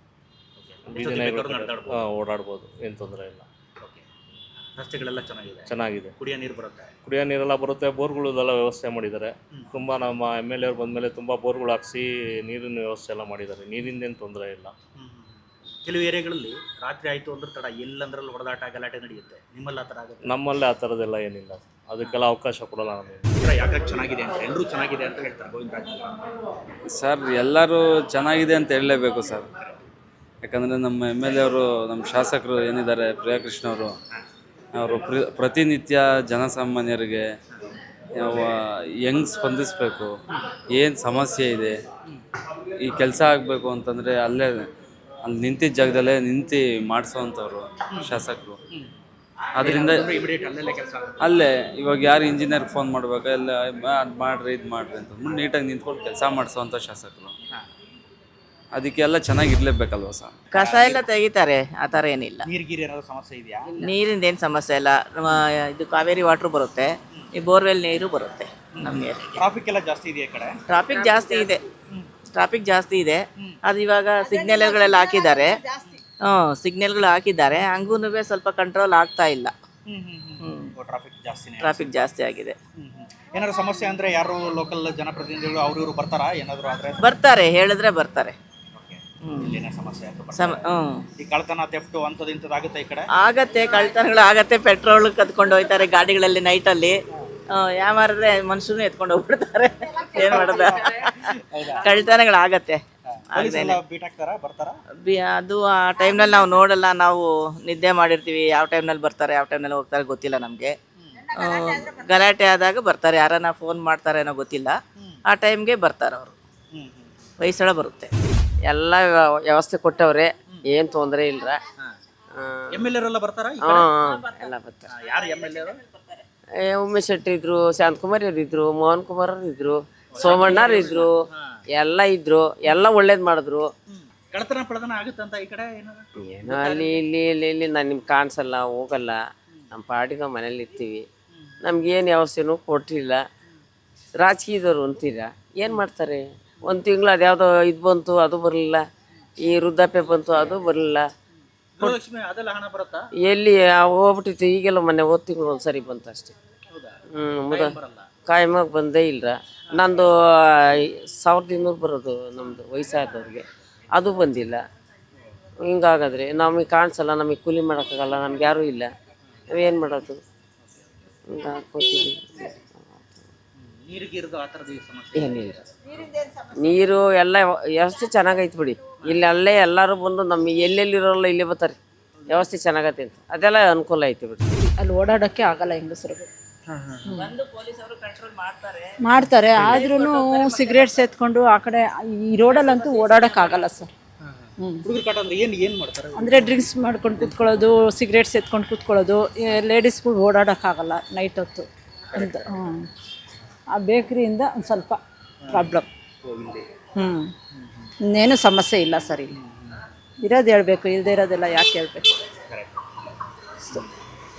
ಬೀದಿ ನಾಯಿಗಳು ಓಡಾಡ್ಬೋದು, ಏನು ತೊಂದರೆ ಇಲ್ಲ. ರಸ್ತೆಗಳೆಲ್ಲ ಚೆನ್ನಾಗಿದೆ. ಕುಡಿಯೋ ನೀರು ಬರುತ್ತೆ, ಕುಡಿಯೋ ನೀರೆಲ್ಲ ಬರುತ್ತೆ. ಬೋರ್ಗಳೆಲ್ಲ ವ್ಯವಸ್ಥೆ ಮಾಡಿದ್ದಾರೆ. ತುಂಬ ನಮ್ಮ MLA ಅವ್ರು ಬಂದಮೇಲೆ ತುಂಬ ಬೋರ್ಗಳು ಹಾಕ್ಸಿ ನೀರಿನ ವ್ಯವಸ್ಥೆ ಎಲ್ಲ ಮಾಡಿದ್ದಾರೆ. ನೀರಿಂದೇನು ತೊಂದರೆ ಇಲ್ಲ. ಕೆಲವು ಏರಿಯಾಗಳಲ್ಲಿ ರಾತ್ರಿ ಆಯಿತು ಅಂದ್ರೆ ತಡ ಎಲ್ಲಂದ್ರಲ್ಲಿ ಹೊಡೆದಾಟ ಗಲಾಟೆ ನಡೆಯುತ್ತೆ. ನಿಮ್ಮಲ್ಲಿ ಆ ಥರ ಆಗುತ್ತೆ? ನಮ್ಮಲ್ಲಿ ಆ ಥರದ್ದೆಲ್ಲ ಏನಿಲ್ಲ, ಅದಕ್ಕೆಲ್ಲ ಅವಕಾಶ ಕೊಡಲ್ಲ ನಮಗೆ. ಯಾಕೆ ಚೆನ್ನಾಗಿದೆ ಅಂತ ಎಲ್ಲರೂ ಚೆನ್ನಾಗಿದೆ ಅಂತ ಹೇಳ್ತಾರೆ ಗೋವಿಂದರಾಜ್ ಸರ್. ಎಲ್ಲರೂ ಚೆನ್ನಾಗಿದೆ ಅಂತ ಹೇಳಲೇಬೇಕು ಸರ್. ಯಾಕಂದರೆ ನಮ್ಮ MLA ಅವರು, ನಮ್ಮ ಶಾಸಕರು ಏನಿದ್ದಾರೆ ಪ್ರಿಯಕೃಷ್ಣ ಅವರು, ಅವರು ಪ್ರತಿನಿತ್ಯ ಜನಸಾಮಾನ್ಯರಿಗೆ ಹೆಂಗೆ ಸ್ಪಂದಿಸಬೇಕು, ಏನು ಸಮಸ್ಯೆ ಇದೆ, ಈ ಕೆಲಸ ಆಗಬೇಕು ಅಂತಂದರೆ ಅಲ್ಲಿ ನಿಂತಿದ್ದ ಜಾಗದಲ್ಲೇ ನಿಂತು ಮಾಡಿಸೋವಂಥವ್ರು ಶಾಸಕರು. ಅದರಿಂದ ಅಲ್ಲೇ ಇವಾಗ ಯಾರು ಇಂಜಿನಿಯರ್ಗೆ ಫೋನ್ ಮಾಡ್ಬೇಕು, ಎಲ್ಲ ಅದು ಮಾಡಿರಿ ಇದು ಮಾಡಿರಿ ಅಂತ ನೀಟಾಗಿ ನಿಂತ್ಕೊಂಡು ಕೆಲಸ ಮಾಡಿಸೋವಂಥ ಶಾಸಕರು. ಅದಕ್ಕೆಲ್ಲ ಚೆನ್ನಾಗಿರ್ಲೇಬೇಕಲ್ವ ಸರ್. ಕಸ ಎಲ್ಲ ತೆಗಿತಾರೆ, ಆ ಥರ ಏನಿಲ್ಲ. ನೀರ್ಗೀರ್ ಏನಾದ್ರು ಸಮಸ್ಯೆ ಇದೆಯಾ? ನೀರಿಂದ ಏನು ಸಮಸ್ಯೆ ಇಲ್ಲ. ಇದು ಕಾವೇರಿ ವಾಟ್ರ್ ಬರುತ್ತೆ, ಈ ಬೋರ್ವೆಲ್ ನೀರು ಬರುತ್ತೆ ನಮಗೆ. ಟ್ರಾಫಿಕ್ ಎಲ್ಲ ಜಾಸ್ತಿ ಇದೆಯಾ ಈ ಕಡೆ? ಟ್ರಾಫಿಕ್ ಜಾಸ್ತಿ ಇದೆ. ಅದು ಇವಾಗ ಸಿಗ್ನಲ್ಗಳೆಲ್ಲ ಹಾಕಿದ್ದಾರೆ. ಸಿಗ್ನಲ್ಗಳು ಹಾಕಿದ್ದಾರೆ, ಹಂಗೂ ಸ್ವಲ್ಪ ಕಂಟ್ರೋಲ್ ಆಗ್ತಾ ಇಲ್ಲ. ಟ್ರಾಫಿಕ್ ಜಾಸ್ತಿ ಆಗಿದೆ. ಏನಾದ್ರು ಸಮಸ್ಯೆ ಅಂದ್ರೆ ಯಾರು ಲೋಕಲ್ ಜನಪ್ರತಿನಿಧಿಗಳು ಅವ್ರು ಇವರು ಬರ್ತಾರಾ? ಏನಾದ್ರು ಆದ್ರೆ ಬರ್ತಾರೆ, ಹೇಳಿದ್ರೆ ಬರ್ತಾರೆ. ಇಲ್ಲೇನೇ ಸಮಸ್ಯೆ ಆಯ್ತು. ಈ ಕಳ್ತನ ತೆಫ್ಟು ಅಂಥದ್ದು ಇಂಥದ್ದು ಆಗುತ್ತೆ ಈ ಕಡೆ? ಆಗತ್ತೆ, ಕಳ್ತನಗಳು ಆಗತ್ತೆ. ಪೆಟ್ರೋಲ್ ಕದ್ಕೊಂಡು ಹೋಗ್ತಾರೆ ಗಾಡಿಗಳಲ್ಲಿ ನೈಟಲ್ಲಿ. ಯಾಮಾರಿದ್ರೆ ಮನುಷ್ಯನು ಎತ್ಕೊಂಡು ಹೋಗ್ಬಿಡ್ತಾರೆ. ಏನು ಮಾಡೋದ, ಕಳ್ತನಗಳಾಗತ್ತೆ. ಅದು ಆ ಟೈಮ್ನಲ್ಲಿ ನಾವು ನೋಡಲ್ಲ, ನಾವು ನಿದ್ದೆ ಮಾಡಿರ್ತೀವಿ. ಯಾವ ಟೈಮ್ನಲ್ಲಿ ಬರ್ತಾರೆ, ಯಾವ ಟೈಮ್ನಲ್ಲಿ ಹೋಗ್ತಾರೆ ಗೊತ್ತಿಲ್ಲ ನಮಗೆ. ಗಲಾಟೆ ಆದಾಗ ಬರ್ತಾರೆ, ಯಾರನ್ನ ಫೋನ್ ಮಾಡ್ತಾರೆ ಏನೋ ಗೊತ್ತಿಲ್ಲ. ಆ ಟೈಮ್ಗೆ ಬರ್ತಾರೆ ಅವರು. ವಯಸ್ಸಳ ಬರುತ್ತೆ. ಎಲ್ಲ ವ್ಯವಸ್ಥೆ ಕೊಟ್ಟವ್ರೆ, ಏನು ತೊಂದರೆ ಇಲ್ಲ. MLA ಎಲ್ಲ ಬರ್ತಾರಾ? ಎಲ್ಲ ಬರ್ತಾರೆ. ಯಾರು MLA? ಉಮೇಶ್ ಶೆಟ್ಟಿ ಇದ್ರು, ಶಾಂತಕುಮಾರ್ ಅವ್ರು ಇದ್ರು, ಮೋಹನ್ ಕುಮಾರ್ ಅವ್ರು ಇದ್ರು, ಸೋಮಣ್ಣರು ಇದ್ರು, ಎಲ್ಲ ಇದ್ರು. ಎಲ್ಲ ಒಳ್ಳೇದು ಮಾಡಿದ್ರು. ಕಳ್ತನ ಪಳತನ ಆಗುತ್ತಂತ ಈ ಕಡೆ ಏನೋ ಅಲ್ಲಿ ಇಲ್ಲಿ ನಾನು ನಿಮ್ಗೆ ಕಾಣಿಸಲ್ಲ, ಹೋಗಲ್ಲ. ನಮ್ಮ ಪಾರ್ಟಿಗೆ ನಾವು ಮನೇಲಿ ಇರ್ತೀವಿ. ನಮ್ಗೇನು ವ್ಯವಸ್ಥೆನೂ ಕೊಟ್ಟಿಲ್ಲ. ರಾಜಕೀಯದವ್ರು ಅಂತೀರಾ, ಏನು ಮಾಡ್ತಾರೆ? ಒಂದು ತಿಂಗಳು ಅದ್ಯಾವುದೋ ಇದು ಬಂತು, ಅದು ಬರಲಿಲ್ಲ. ಈ ವೃದ್ಧಾಪ್ಯ ಬಂತು, ಅದು ಬರಲಿಲ್ಲ. ಎಲ್ಲಿ ಹೋಗ್ಬಿಟ್ಟಿತ್ತು. ಈಗೆಲ್ಲ ಮೊನ್ನೆ ಹೋದ ತಿಂಗಳು ಒಂದು ಸರಿ ಬಂತು ಅಷ್ಟೇ. ಕಾಯಮಾಗಿ ಬಂದೇ ಇಲ್ಲ. ನಂದು 1200 ಬರೋದು ನಮ್ಮದು ವಯಸ್ಸಾದವ್ರಿಗೆ, ಅದು ಬಂದಿಲ್ಲ. ಹಿಂಗಾಗಾದ್ರೆ ನಮಗೆ ಕಾಣಿಸಲ್ಲ, ನಮಗೆ ಕೂಲಿ ಮಾಡೋಕ್ಕಾಗಲ್ಲ, ನಮ್ಗೆ ಯಾರೂ ಇಲ್ಲ. ನಾವೇನು ಮಾಡೋದು? ಹಿಂಗೆ ಹಾಕ್ಕೋತೀವಿ. ಏನಿಲ್ಲ, ನೀರು ಎಲ್ಲ ವ್ಯವಸ್ಥೆ ಚೆನ್ನಾಗೈತೆ ಬಿಡಿ. ಇಲ್ಲಿ ಅಲ್ಲೇ ಎಲ್ಲರೂ ಬಂದು ನಮ್ಮ ಎಲ್ಲೆಲ್ಲಿರೋಲ್ಲ ಇಲ್ಲೇ ಬರ್ತಾರೆ. ವ್ಯವಸ್ಥೆ ಚೆನ್ನಾಗೈತೆ ಅಂತ, ಅದೆಲ್ಲ ಅನುಕೂಲ ಐತೆ ಬಿಡಿ. ಅಲ್ಲಿ ಓಡಾಡೋಕ್ಕೆ ಆಗಲ್ಲ ಹೆಂಗಸರಿಗೆ. ಮಾಡ್ತಾರೆ, ಆದ್ರೂ ಸಿಗರೇಟ್ಸ್ ಎತ್ಕೊಂಡು ಆ ಕಡೆ ಈ ರೋಡಲ್ಲಂತೂ ಓಡಾಡೋಕ್ಕಾಗಲ್ಲ ಸರ್. ಅಂದರೆ ಡ್ರಿಂಕ್ಸ್ ಮಾಡ್ಕೊಂಡು ಕೂತ್ಕೊಳ್ಳೋದು, ಸಿಗರೇಟ್ಸ್ ಎತ್ಕೊಂಡು ಕೂತ್ಕೊಳ್ಳೋದು. ಲೇಡೀಸ್ಗಳು ಓಡಾಡೋಕ್ಕಾಗಲ್ಲ ನೈಟ್ ಹೊತ್ತು ಅಂತ. ಆ ಬೇಕ್ರಿಯಿಂದ ಒಂದು ಸ್ವಲ್ಪ ಪ್ರಾಬ್ಲಮ್. ಇನ್ನೇನು ಸಮಸ್ಯೆ ಇಲ್ಲ ಸರ್. ಇಲ್ಲಿ ಇರೋದು ಹೇಳ್ಬೇಕು, ಇಲ್ಲದೆ ಇರೋದೆಲ್ಲ ಯಾಕೆ ಹೇಳ್ಬೇಕು?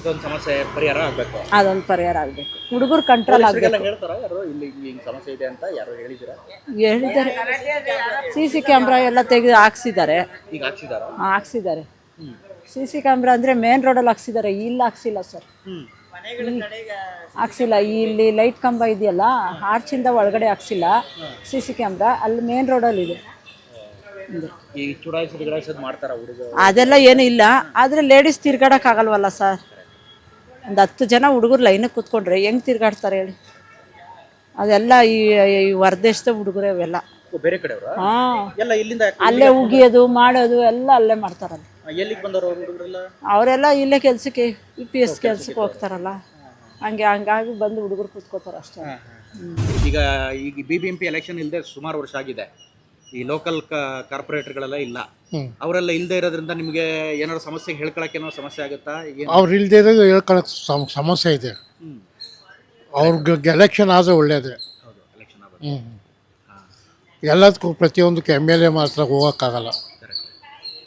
ಇದೊಂದು ಸಮಸ್ಯೆ ಪರಿಹಾರ ಆಗಬೇಕು. ಅದೊಂದು ಪರಿಹಾರ ಆಗಬೇಕು. ಹುಡುಗರು ಕಂಟ್ರೋಲ್ ಆಗಬೇಕು. ಹೇಳಿದ್ದಾರೆ. CC ಕ್ಯಾಮ್ರಾ ಎಲ್ಲ ತೆಗೆದು ಹಾಕ್ಸಿದ್ದಾರೆ. ಹಾಕ್ಸಿದ್ದಾರೆ. CC ಕ್ಯಾಮ್ರಾ ಅಂದರೆ ಮೇನ್ ರೋಡಲ್ಲಿ ಹಾಕ್ಸಿದ್ದಾರೆ, ಇಲ್ಲಿ ಹಾಕ್ಸಿಲ್ಲ ಸರ್. ಹಾಕ್ಸಿಲ್ಲ. ಇಲ್ಲಿ ಲೈಟ್ ಕಂಬ ಇದೆಯಲ್ಲ, ಆರ್ಚಿಂದ ಒಳಗಡೆ ಹಾಕ್ಸಿಲ್ಲ. CC ಕ್ಯಾಮ್ರಾ ಅಲ್ಲಿ ಮೇನ್ ರೋಡಲ್ಲಿ ಇದೆ. ಅದೆಲ್ಲ ಏನೂ ಇಲ್ಲ. ಆದರೆ ಲೇಡೀಸ್ ತಿರ್ಗಾಡೋಕ್ಕಾಗಲ್ವಲ್ಲ ಸರ್. ಒಂದು 10 ಜನ ಹುಡುಗರು ಲೈನಿಗೆ ಕೂತ್ಕೊಂಡ್ರೆ ಹೆಂಗೆ ತಿರ್ಗಾಡ್ತಾರೆ ಹೇಳಿ? ಅದೆಲ್ಲ ಈ ಹೊರದೇಶದ ಹುಡುಗರೇ ಅವೆಲ್ಲ. ಅಲ್ಲೇ ಉಗಿಯೋದು ಮಾಡೋದು ಎಲ್ಲ ಅಲ್ಲೇ ಮಾಡ್ತಾರಲ್ಲ. ಅವರೆಲ್ಲ ಇಲ್ಲೇ ಕೆಲ್ಸಕ್ಕೆ PS ಕೆಲ್ಸಕ್ಕೆ ಹೋಗ್ತಾರಲ್ಲ, ಹಂಗಾಗಿ ಬಂದು ಹುಡುಗರು ಕೂತ್ಕೋತಾರೆ ಅಷ್ಟೇ. ಈಗ BBMP ಎಲೆಕ್ಷನ್ ಇಲ್ಲದೆ ಸುಮಾರು ವರ್ಷ ಆಗಿದೆ. ಈ ಲೋಕಲ್ ಕಾರ್ಪೊರೇಟರ್ಗಳೆಲ್ಲ ಇಲ್ಲ. ಅವರೆಲ್ಲ ಇಲ್ಲದೆ ಇರೋದ್ರಿಂದ ನಿಮಗೆ ಏನಾದ್ರು ಸಮಸ್ಯೆ ಹೇಳ್ಕೊಳಕ್ಕೆ ಏನೋ ಸಮಸ್ಯೆ ಆಗುತ್ತಾ? ಅವ್ರು ಇಲ್ಲದೆ ಇರೋದು ಹೇಳ್ಕೊಳಕ್ಕೆ ಸಮಸ್ಯೆ ಇದೆ. ಅವ್ರಿಗೆ ಎಲೆಕ್ಷನ್ ಆದರೆ ಒಳ್ಳೇದೇ. ಎಲ್ಲದಕ್ಕೂ ಪ್ರತಿಯೊಂದಕ್ಕೆ MLA ಮಾತ್ರ ಹೋಗೋಕ್ಕಾಗಲ್ಲ.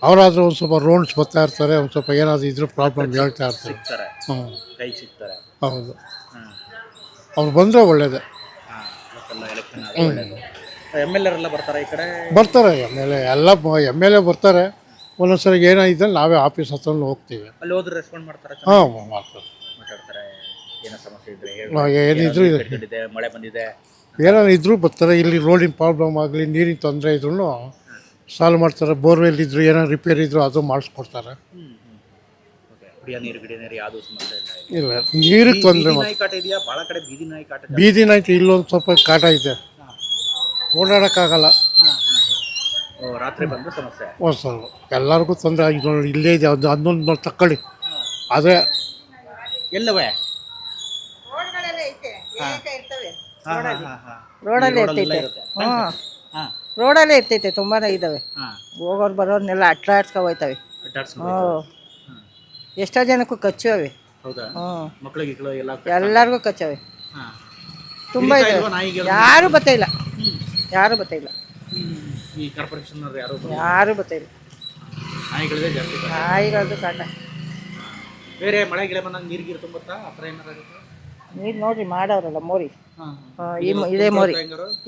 ಅವರಾದರೂ ಒಂದು ಸ್ವಲ್ಪ ರೋಡ್ಸ್ ಬರ್ತಾ ಇರ್ತಾರೆ, ಒಂದು ಸ್ವಲ್ಪ ಏನಾದರೂ ಇದ್ರ ಪ್ರಾಬ್ಲಮ್ ಹೇಳ್ತಾ ಇರ್ತಾರೆ. ಹೌದು, ಅವ್ರು ಬಂದರೆ ಒಳ್ಳೇದೇ. MLA ಎಲ್ಲ ಬರ್ತಾರೆ ಈ ಕಡೆ? ಬರ್ತಾರೆ. MLA ಬರ್ತಾರೆ. ಒಂದೊಂದ್ಸರಿ ಏನಾಗಿದೆ ನಾವೇ ಆಫೀಸ್ ಹತ್ರ ಹೋಗ್ತೀವಿ. ಅಲ್ಲಿ ಹೋದ್ರೆ ರೆಸ್ಪಾಂಡ್ ಮಾಡ್ತಾರೆ? ಮಾಡ್ತಾರೆ. ಏನೋ ಸಮಸ್ಯೆ ಇದ್ರೆ ಏನಿದ್ರು ಮಳೆ ಬಂದಿದೆ ಏನಾದ್ರು ಇದ್ರೂ ಬರ್ತಾರೆ. ಇಲ್ಲಿ ರೋಡಿನ ಪ್ರಾಬ್ಲಮ್ ಆಗಲಿ, ನೀರಿನ ತೊಂದರೆ ಇದ್ರೂ ಸಾಲ್ವ್ ಮಾಡ್ತಾರೆ. ಬೋರ್ವೆಲ್ ಇದ್ರು ಏನಾದ್ರು ರಿಪೇರಿ ಇದ್ರು ಅದು ಮಾಡಿಸ್ಕೊಡ್ತಾರೆ. ಇಲ್ಲ, ನೀರಿಗೆ ತೊಂದರೆ. ಬೀದಿ ನಾಯಿ ಇಲ್ಲೊಂದು ಸ್ವಲ್ಪ ಕಾಟ ಇದೆ, ಓಡಾಡೋಕ್ಕಾಗಲ್ಲ. ರಾತ್ರಿ ಬಂದು ಸಮಸ್ಯೆ. ಒಂದು ಸ್ವಲ್ಪ ಎಲ್ಲರಿಗೂ ತೊಂದರೆ ಆಗಿದೆ. ಇಲ್ಲೇ ಇದೆ, ಅದೊಂದು ತಕ್ಕೊಳ್ಳಿ. ಆದರೆ ಎಲ್ಲವೇ ರೋಡಲ್ಲೇ ಇರ್ತೈತೆ ರೋಡಲ್ಲೇ ಇರ್ತೈತೆ ತುಂಬಾನೇ ಇದ್ದಾವೆ. ಹೋಗೋರು ಬರೋರ್ನೆಲ್ಲ ಅಟ್ರಾಡ್ಸ್ಕೊ ಹೋಯ್ತವೆ. ಎಷ್ಟೋ ಜನಕ್ಕೂ ಕಚ್ಚುವೆ. ಮಕ್ಕಳಿಗೆ ಎಲ್ಲರಿಗೂ ಕಚ್ಚವೆ. ತುಂಬ ಇದಾವೆ. ಯಾರು ಬತ್ತಿಲ್ಲ ಯಾರು ಬತ್ತಿಲ್ಲ ಈ ಕಾರ್ಪೊರೇಷನ್ ಯಾರು ಬತ್ತಿಲ್ಲ. ನಾಯಿಗಳದೇ ಜಾಸ್ತಿ. ನಾಯಿಗಳದ್ದು ಕಾಟ. ಬೇರೆ ಮಳೆ ಗಿಳೆ ಬಂದಾಗ ನೀರು ತುಂಬುತ್ತಾ ಆ ಥರ ಏನಾರು ಆಗುತ್ತೆ? ನೀರು ನೋಡ್ರಿ ಮಾಡವ್ರಲ್ಲ ಮೋರಿ.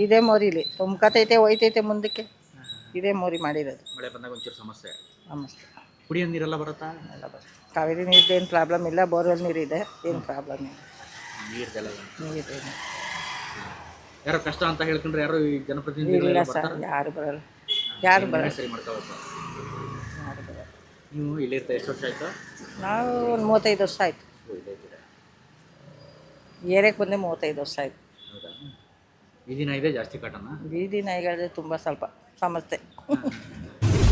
ಇದೇ ಮೋರಿಲಿ ತುಂಬ್ಕತೈತೆ ಹೋಯ್ತೈತೆ ಮುಂದಕ್ಕೆ. ಇದೇ ಮೋರಿ ಮಾಡಿರೋದು. ಮಳೆ ಬಂದಾಗ ಒಂಚೂರು ಸಮಸ್ಯೆ. ನಮಸ್ತೆ. ಕುಡಿಯೋ ನೀರೆಲ್ಲ ಬರುತ್ತಾ? ಎಲ್ಲ ಬರುತ್ತೆ. ಕಾವೇರಿ ನೀರ್ದು ಏನು ಪ್ರಾಬ್ಲಮ್ ಇಲ್ಲ. ಬೋರ್ವೆಲ್ ನೀರಿದೆ, ಏನು ಪ್ರಾಬ್ಲಮ್ ಇಲ್ಲ. ನೀರಿದೆ. ಯಾರೋ ಕಷ್ಟ ಅಂತ ಹೇಳ್ಕೊಂಡ್ರೆ ಯಾರು ಈ ಜನಪ್ರತಿನಿಧಿಗಳು ಇಲ್ಲ ಸರ್, ಯಾರು ಬರಲ್ಲ. ಯಾರು ಬರಲ್ಲ. ಸರಿ ಮಾಡ್ಕೋಬೇಕು. ನೀವು ಇಲ್ಲಿ ಇರ್ತಾ ಎಷ್ಟು ವರ್ಷ ಆಯ್ತು? ನಾವು ಒಂದು 35 ವರ್ಷ ಆಯಿತು. ಏರಿಯಾಕ್ಕೆ ಬಂದೆ 35 ವರ್ಷ ಆಯಿತು. ಬೀದಿ ನಾಯಿದೆ ಜಾಸ್ತಿ ಕಾಟನ? ಬೀದಿ ನಾಯಿಗಳದ್ದು ತುಂಬ ಸ್ವಲ್ಪ ಸಮಸ್ಯೆ.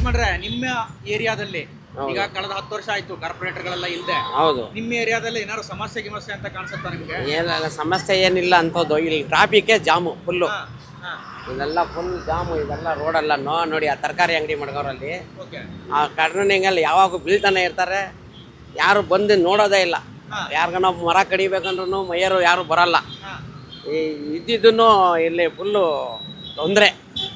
ಮಾಡ್ರೆ ನಿಮ್ಮ ಏರಿಯಾದಲ್ಲಿ ಈಗ ಕಳೆದ 10 ವರ್ಷ ಆಯ್ತು ಕಾರ್ಪೊರೇಟರ್ಗಳೆಲ್ಲ ಇಲ್ಲದೆ. ಹೌದು. ನಿಮ್ಮ ಏರಿಯಾದಲ್ಲಿ ಏನಾದ್ರು ಸಮಸ್ಯೆ ಅಂತ ಕಾಣಿಸುತ್ತಾ ನಿಮಗೆ? ಏನಿಲ್ಲ, ಸಮಸ್ಯೆ ಏನಿಲ್ಲ ಅಂಥದ್ದು. ಇಲ್ಲಿ ಟ್ರಾಫಿಕ್ಕೇ ಜಾಮು ಫುಲ್ಲು. ಇದೆಲ್ಲ ಫುಲ್ ಜಾಮು. ಇದೆಲ್ಲ ರೋಡೆಲ್ಲ ನೋಡಿ ಆ ತರಕಾರಿ ಅಂಗಡಿ ಮಡ್ಗೋರಲ್ಲಿ ಆ ಟರ್ನಿಂಗಲ್ಲಿ ಯಾವಾಗ ಬೀಳ್ತಾನೆ ಇರ್ತಾರೆ. ಯಾರು ಬಂದು ನೋಡೋದೇ ಇಲ್ಲ. ಯಾರಿಗನೋ ಮರ ಕಡಿಬೇಕಂದ್ರೂ ಮೈಯರು ಯಾರು ಬರಲ್ಲ. ಈ ಇದ್ದಿದ್ದನ್ನು ಇಲ್ಲಿ ಫುಲ್ಲು ತೊಂದರೆ.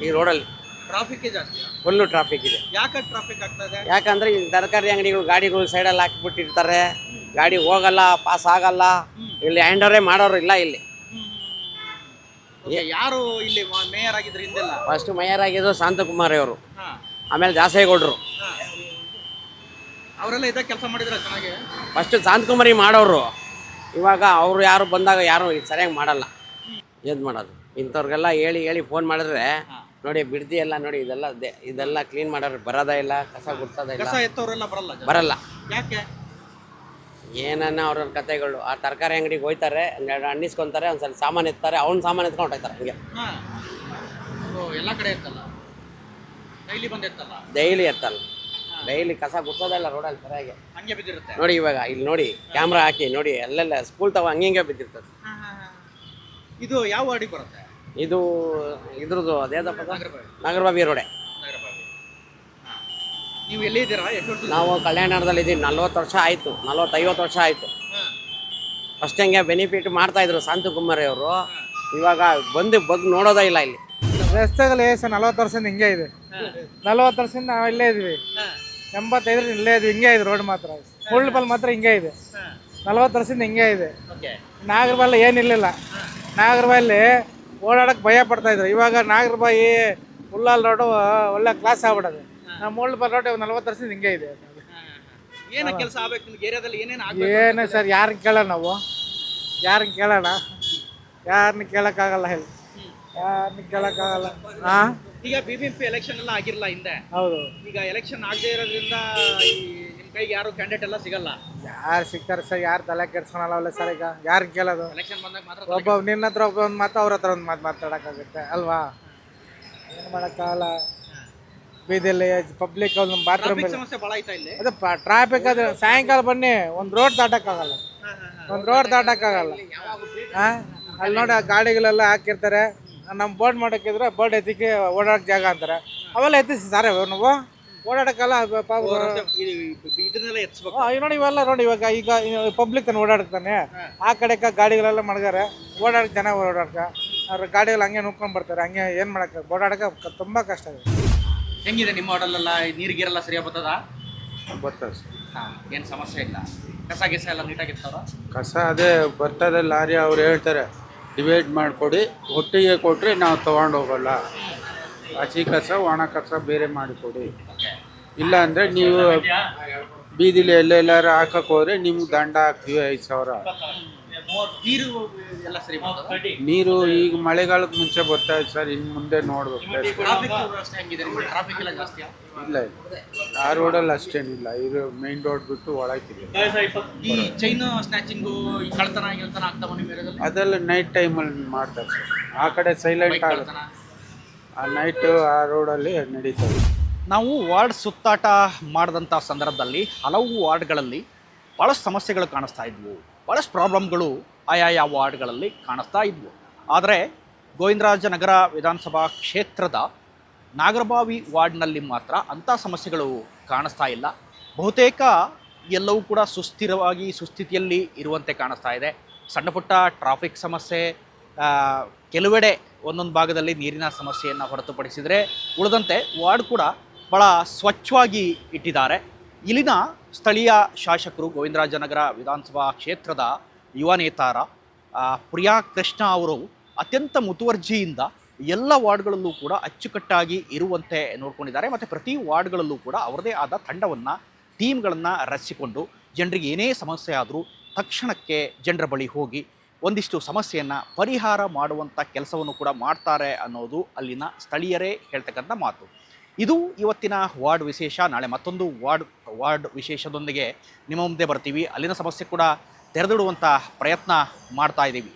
ಈ ರೋಡಲ್ಲಿ ಟ್ರಾಫಿಕ್ ಜಾಸ್ತಿ, ಫುಲ್ಲು ಟ್ರಾಫಿಕ್ ಇದೆ. ಯಾಕೆ ಟ್ರಾಫಿಕ್ ಆಗ್ತದೆ? ಯಾಕಂದ್ರೆ ಈ ತರಕಾರಿ ಅಂಗಡಿಗಳು ಗಾಡಿಗಳು ಸೈಡಲ್ಲಿ ಹಾಕಿಬಿಟ್ಟಿರ್ತಾರೆ. ಗಾಡಿ ಹೋಗಲ್ಲ, ಪಾಸ್ ಆಗಲ್ಲ. ಇಲ್ಲಿ ಹ್ಯಾಂಡ್ ಓವರೇ ಮಾಡೋರು ಇಲ್ಲ ಇಲ್ಲಿ. ಯಾರು ಇಲ್ಲಿ ಮೇಯರ್ ಆಗಿದ್ರು ಹಿಂದೆಲ್ಲ? ಫಸ್ಟ್ ಮೇಯರ್ ಆಗಿದ್ದು ಶಾಂತಕುಮಾರ್ ಅವರು, ಆಮೇಲೆ ದಾಸೇಗೌಡರು. ಅವರೆಲ್ಲ ಇದಾಗ ಕೆಲಸ ಮಾಡಿದ್ರೆ ಚೆನ್ನಾಗಿ. ಫಸ್ಟ್ ಶಾಂತಕುಮಾರಿ ಮಾಡೋರು. ಇವಾಗ ಅವರು ಯಾರು ಬಂದಾಗ ಯಾರು ಸರಿಯಾಗಿ ಮಾಡಲ್ಲ. ಏನು ಮಾಡೋದು? ಇಂಥವ್ರಿಗೆಲ್ಲ ಹೇಳಿ ಫೋನ್ ಮಾಡಿದ್ರೆ ನೋಡಿ ಬಿಡ್ದಿ ಎಲ್ಲ ನೋಡಿ ಇದೆಲ್ಲ ಕ್ಲೀನ್ ಮಾಡೋರು ಬರೋದೇ ಇಲ್ಲ. ಕಸ ಗುಡ್ಸೋದೇ ಇಲ್ಲ. ಕಸ ಎತ್ತವರೆಲ್ಲ ಬರಲ್ಲ. ಯಾಕೆ? ಏನನ್ನ ಅವ್ರವ್ರ ಕತೆಗಳು. ಆ ತರಕಾರಿ ಅಂಗಡಿಗೆ ಹೋಯ್ತಾರೆ, ಒಂದೆರಡು ಹಣ್ಣಿಸ್ಕೊಂತಾರೆ, ಒಂದ್ಸಲ ಸಾಮಾನು ಎತ್ತಾರೆ, ಅವ್ನ ಸಾಮಾನು ಎತ್ಕೊಂಡು ಹೊಟ್ಟೋಗ್ತಾರೆ. ಹಂಗೆ ಎಲ್ಲ ಕಡೆ ಎತ್ತಲ್ಲ, ಡೈಲಿ ಬಂದು ಎತ್ತಲ್ಲ. ಡೈಲಿ ಎತ್ತಲ್ಲ. ಡೈಲಿ ಕಸ ಗುಡ್ಸೋದಲ್ಲ ರೋಡಲ್ಲಿ ಸರಿಯಾಗಿ. ಹಂಗೆ ಬಿದ್ದಿರುತ್ತೆ ನೋಡಿ. ಇವಾಗ ಇಲ್ಲಿ ನೋಡಿ ಕ್ಯಾಮ್ರಾ ಹಾಕಿ ನೋಡಿ ಅಲ್ಲೆಲ್ಲ ಸ್ಕೂಲ್ ತಗೋ ಹಂಗೆ ಬಿದ್ದಿರ್ತದೆ. ಇದು ಯಾವ ವಾರ್ಡಿಗೆ ಬರುತ್ತೆ? ಇದು ಇದ್ರದ್ದು ಅದೇದಪ್ಪ, ನಾಗರಬಾವಿ ರೋಡೆ. ನೀವು ಎಲ್ಲಿ ಇದ್ದೀರಾ? ಎಷ್ಟು ವರ್ಷ? ನಾವು ಕಲ್ಯಾಣದಲ್ಲಿ ಇದ್ದೀವಿ. 40 ವರ್ಷ ಆಯಿತು, 40-50 ವರ್ಷ ಆಯಿತು. ಫಸ್ಟ್ ಹಂಗೆ ಬೆನಿಫಿಟ್ ಮಾಡ್ತಾಯಿದ್ರು ಶಾಂತಕುಮಾರ್ ಅವರು. ಇವಾಗ ಬಂದು ನೋಡೋದೇ ಇಲ್ಲ ಇಲ್ಲಿ. ರಸ್ತೆಗಳು 40 ವರ್ಷದಿಂದ ಹಿಂಗೆ ಇದೆ. 40 ವರ್ಷದಿಂದ ನಾವು ಇಲ್ಲೇ ಇದ್ವಿ. 85 ಇಲ್ಲೇ ಇದ್ವಿ. ಹಿಂಗೆ ಇದೆ ರೋಡ್ ಮಾತ್ರ. ಮುಳ್ಳುಬಲ್ ಮಾತ್ರ ಹಿಂಗೆ ಇದೆ. 40 ವರ್ಷದಿಂದ ಹಿಂಗೆ ಇದೆ. ನಾಗರಬಾಯಲ್ಲಿ ಏನಿರಲಿಲ್ಲ. ನಾಗರಬಾಯಲ್ಲಿ ಓಡಾಡಕ್ಕೆ ಭಯ ಪಡ್ತಾಯಿದ್ರು. ಇವಾಗ ನಾಗರಬಾಯಿ ಹುಲ್ಲಾಲ್ ರೋಡು ಒಳ್ಳೆ ಕ್ಲಾಸ್ ಆಗ್ಬಿಡೋದು. ನಮ್ಮ ಮುಳ್ಳುಬಲ್ ರೋಡ್ 40 ವರ್ಷದಿಂದ ಹಿಂಗೆ ಇದೆ. ಏನು ಕೆಲಸ ಆಗಬೇಕು ನಿಮ್ಗೆ ಏರಿಯಾದಲ್ಲಿ? ಏನು ಸರ್, ಯಾರನ್ನ ಕೇಳೋಣ ನಾವು? ಯಾರನ್ನ ಕೇಳೋಣ? ಯಾರನ್ನ ಕೇಳೋಕ್ಕಾಗಲ್ಲ ಹೇಳಿ. ಯಾರನ್ನ ಕೇಳೋಕ್ಕಾಗಲ್ಲ. ಈಗ BBMP ಎಲೆಕ್ಷನ್ ಎಲ್ಲ ಆಗಿರಲ್ಲ ಹಿಂದೆ. ಹೌದು. ಈಗ ಎಲೆಕ್ಷನ್ ಆಗದೆ ಇರೋದ್ರಿಂದ ನಿಮ್ಮ ಕೈಗೆ ಯಾರು ಕ್ಯಾಂಡಿಡೇಟ್ ಎಲ್ಲ ಸಿಗಲ್ಲ. ಯಾರು ಸಿಗ್ತಾರೆ ಸರ್? ಯಾರು ತಲೆ ಕೆಡ್ಸ್ಕೊಳಲ್ಲ ಸರ್. ಈಗ ಯಾರು ಕೇಳೋದು? ಎಲೆಕ್ಷನ್ ಬಂದಾಗ ಮಾತ್ರ ಒಬ್ಬ ನಿನ್ನ ಹತ್ರ ಒಂದು ಮಾತು, ಅವ್ರ ಹತ್ರ ಒಂದು ಮಾತು ಮಾತಾಡೋಕ್ಕಾಗುತ್ತೆ ಅಲ್ವಾ? ಏನು ಮಾಡೋಕ್ಕಾಗಲ್ಲ. ಬೀದಿಯಲ್ಲಿ ಪಬ್ಲಿಕ್ ಒಂದು ಬಾತ್ರೂಮ್ ಸಮಸ್ಯೆ ಭಾಳ ಐತಾ ಇಲ್ಲಿ. ಅದೇ ಟ್ರಾಫಿಕ್. ಅದು ಸಾಯಂಕಾಲ ಬನ್ನಿ, ಒಂದು ರೋಡ್ ದಾಟಕ್ಕಾಗಲ್ಲ. ಅಲ್ಲಿ ನೋಡಿ ಆ ಗಾಡಿಗಳೆಲ್ಲ ಹಾಕಿರ್ತಾರೆ. ನಮ್ಮ ಬೋರ್ಡ್ ಮಾಡೋಕ್ಕಿದ್ರೆ ಬೋರ್ಡ್ ಎತ್ತಿಕ್ಕೆ ಓಡಾಡೋಕೆ ಜಾಗ ಅಂತಾರೆ. ಅವೆಲ್ಲ ಎತ್ತಿಸಿ ಸಾರೇ ನಾವು ಓಡಾಡೋಕ್ಕಲ್ಲ. ಇದನ್ನೆಲ್ಲ ಎತ್ಸ್ಬೇಕು. ನೋಡಿ ಇವೆಲ್ಲ ನೋಡಿ. ಈಗ ಪಬ್ಲಿಕ್ ತಾನೆ ಓಡಾಡ್ತಾನೆ. ಆ ಕಡೆ ಗಾಡಿಗಳೆಲ್ಲ ಮಡ್ಗಾರೆ ಓಡಾಡಕ್ಕೆ ಜನ ಓಡಾಡಕ್ಕೆ. ಅವ್ರ ಗಾಡಿಗಳು ಹಂಗೆ ನುಕ್ಕೊಂಡು ಬರ್ತಾರೆ. ಹಂಗೆ ಏನು ಮಾಡೋಕ್ಕೆ? ಓಡಾಡೋಕೆ ತುಂಬ ಕಷ್ಟ ಇದೆ. ಹೆಂಗಿದೆ ನಿಮ್ಮ ಹೋಟೆಲೆಲ್ಲ? ನೀರಿಗೆಲ್ಲ ಸರಿಯಾಗಿ ಬರ್ತದ? ಬರ್ತದೆ. ಏನು ಸಮಸ್ಯೆ ಇಲ್ಲ. ಕಸ ಗಿಸ ಎಲ್ಲ ನೀಟಾಗಿರ್ತಾವ? ಕಸ ಅದೇ ಬರ್ತದೆ ಲಾರಿ. ಅವ್ರು ಹೇಳ್ತಾರೆ ಡಿವೈಡ್ ಮಾಡಿಕೊಡಿ, ಒಟ್ಟಿಗೆ ಕೊಟ್ಟರೆ ನಾವು ತೊಗೊಂಡು ಹೋಗಲ್ಲ. ಹಸಿ ಕಸ ಒಣ ಕಸ ಬೇರೆ ಮಾಡಿಕೊಡಿ. ಇಲ್ಲ ಅಂದರೆ ನೀವು ಬೀದಿಲಿ ಎಲ್ಲೆಲ್ಲಾರು ಹಾಕಕ್ಕೆ ಹೋದರೆ ನಿಮ್ಗೆ ದಂಡ ಹಾಕ್ತೀವಿ 5,000. ನೀರು ಎಲ್ಲ ಸರಿ ಬರ್ತದ? ನೀರು ಈಗ ಮಳೆಗಾಲಕ್ಕೆ ಮುಂಚೆ ಬರ್ತಾ ಇದೆ ಸರ್. ಇನ್ನು ಮುಂದೆ ನೋಡ್ಬೇಕು. ಟ್ರಾಫಿಕ್ ಎಲ್ಲ ಜಾಸ್ತಿ ಇಲ್ಲ ಆ ರೋಡಲ್ಲಿ ಅಷ್ಟೇನಿಲ್ಲ. ಇದು ಮೇನ್ ರೋಡ್ ಬಿಟ್ಟು ಒಳಗಿದೆ. ಈ ಚೈನ್ ಸ್ನ್ಯಾಚಿಂಗು, ಈ ಕಳ್ತನ ಆಗ್ತಾವ ನಿಮ್ಮ ಏರಿಯಾದಲ್ಲಿ? ಅದೆಲ್ಲ ನೈಟ್ ಟೈಮಲ್ಲಿ ಮಾಡ್ತಾರೆ ಸರ್. ಆ ಕಡೆ ಸೈಲೆಂಟ್ ಆಗುತ್ತೆ. ಆ ನೈಟು ಆ ರೋಡಲ್ಲಿ ನಡೀತದೆ. ನಾವು ವಾರ್ಡ್ ಸುತ್ತಾಟ ಮಾಡಿದಂಥ ಸಂದರ್ಭದಲ್ಲಿ ಹಲವು ವಾರ್ಡ್ಗಳಲ್ಲಿ ಭಾಳಷ್ಟು ಸಮಸ್ಯೆಗಳು ಕಾಣಿಸ್ತಾ ಇದ್ವು. ಭಾಳಷ್ಟು ಪ್ರಾಬ್ಲಮ್ಗಳು ಆಯಾಯ ವಾರ್ಡ್ಗಳಲ್ಲಿ ಕಾಣಿಸ್ತಾ ಇದ್ವು. ಆದರೆ ಗೋವಿಂದರಾಜನಗರ ವಿಧಾನಸಭಾ ಕ್ಷೇತ್ರದ ನಾಗರಬಾವಿ ವಾರ್ಡ್ನಲ್ಲಿ ಮಾತ್ರ ಅಂಥ ಸಮಸ್ಯೆಗಳು ಕಾಣಿಸ್ತಾ ಇಲ್ಲ. ಬಹುತೇಕ ಎಲ್ಲವೂ ಕೂಡ ಸುಸ್ಥಿತಿಯಲ್ಲಿ ಇರುವಂತೆ ಕಾಣಿಸ್ತಾ ಇದೆ. ಸಣ್ಣ ಪುಟ್ಟ ಟ್ರಾಫಿಕ್ ಸಮಸ್ಯೆ, ಕೆಲವೆಡೆ ಒಂದೊಂದು ಭಾಗದಲ್ಲಿ ನೀರಿನ ಸಮಸ್ಯೆಯನ್ನು ಹೊರತುಪಡಿಸಿದರೆ ಉಳಿದಂತೆ ವಾರ್ಡ್ ಕೂಡ ಭಾಳ ಸ್ವಚ್ಛವಾಗಿ ಇಟ್ಟಿದ್ದಾರೆ. ಇಲ್ಲಿನ ಸ್ಥಳೀಯ ಶಾಸಕರು ಗೋವಿಂದರಾಜನಗರ ವಿಧಾನಸಭಾ ಕ್ಷೇತ್ರದ ಯುವ ನೇತಾರ ಪ್ರಿಯಾ ಕೃಷ್ಣ ಅವರು ಅತ್ಯಂತ ಮುತುವರ್ಜಿಯಿಂದ ಎಲ್ಲ ವಾರ್ಡ್ಗಳಲ್ಲೂ ಕೂಡ ಅಚ್ಚುಕಟ್ಟಾಗಿ ಇರುವಂತೆ ನೋಡ್ಕೊಂಡಿದ್ದಾರೆ. ಮತ್ತು ಪ್ರತಿ ವಾರ್ಡ್ಗಳಲ್ಲೂ ಕೂಡ ಅವರದೇ ಆದ ತಂಡವನ್ನು, ಟೀಮ್ಗಳನ್ನು ರಚಿಸಿಕೊಂಡು ಜನರಿಗೆ ಏನೇ ಸಮಸ್ಯೆ ಆದರೂ ತಕ್ಷಣಕ್ಕೆ ಜನರ ಬಳಿ ಹೋಗಿ ಒಂದಿಷ್ಟು ಸಮಸ್ಯೆಯನ್ನು ಪರಿಹಾರ ಮಾಡುವಂಥ ಕೆಲಸವನ್ನು ಕೂಡ ಮಾಡ್ತಾರೆ ಅನ್ನೋದು ಅಲ್ಲಿನ ಸ್ಥಳೀಯರೇ ಹೇಳ್ತಕ್ಕಂಥ ಮಾತು. ಇದು ಇವತ್ತಿನ ವಾರ್ಡ್ ವಿಶೇಷ. ನಾಳೆ ಮತ್ತೊಂದು ವಾರ್ಡ್ ವಿಶೇಷದೊಂದಿಗೆ ನಿಮ್ಮ ಮುಂದೆ ಬರ್ತೀವಿ. ಅಲ್ಲಿನ ಸಮಸ್ಯೆ ಕೂಡ ತೆರೆದಿಡುವಂಥ ಪ್ರಯತ್ನ ಮಾಡ್ತಾ ಇದ್ದೀವಿ.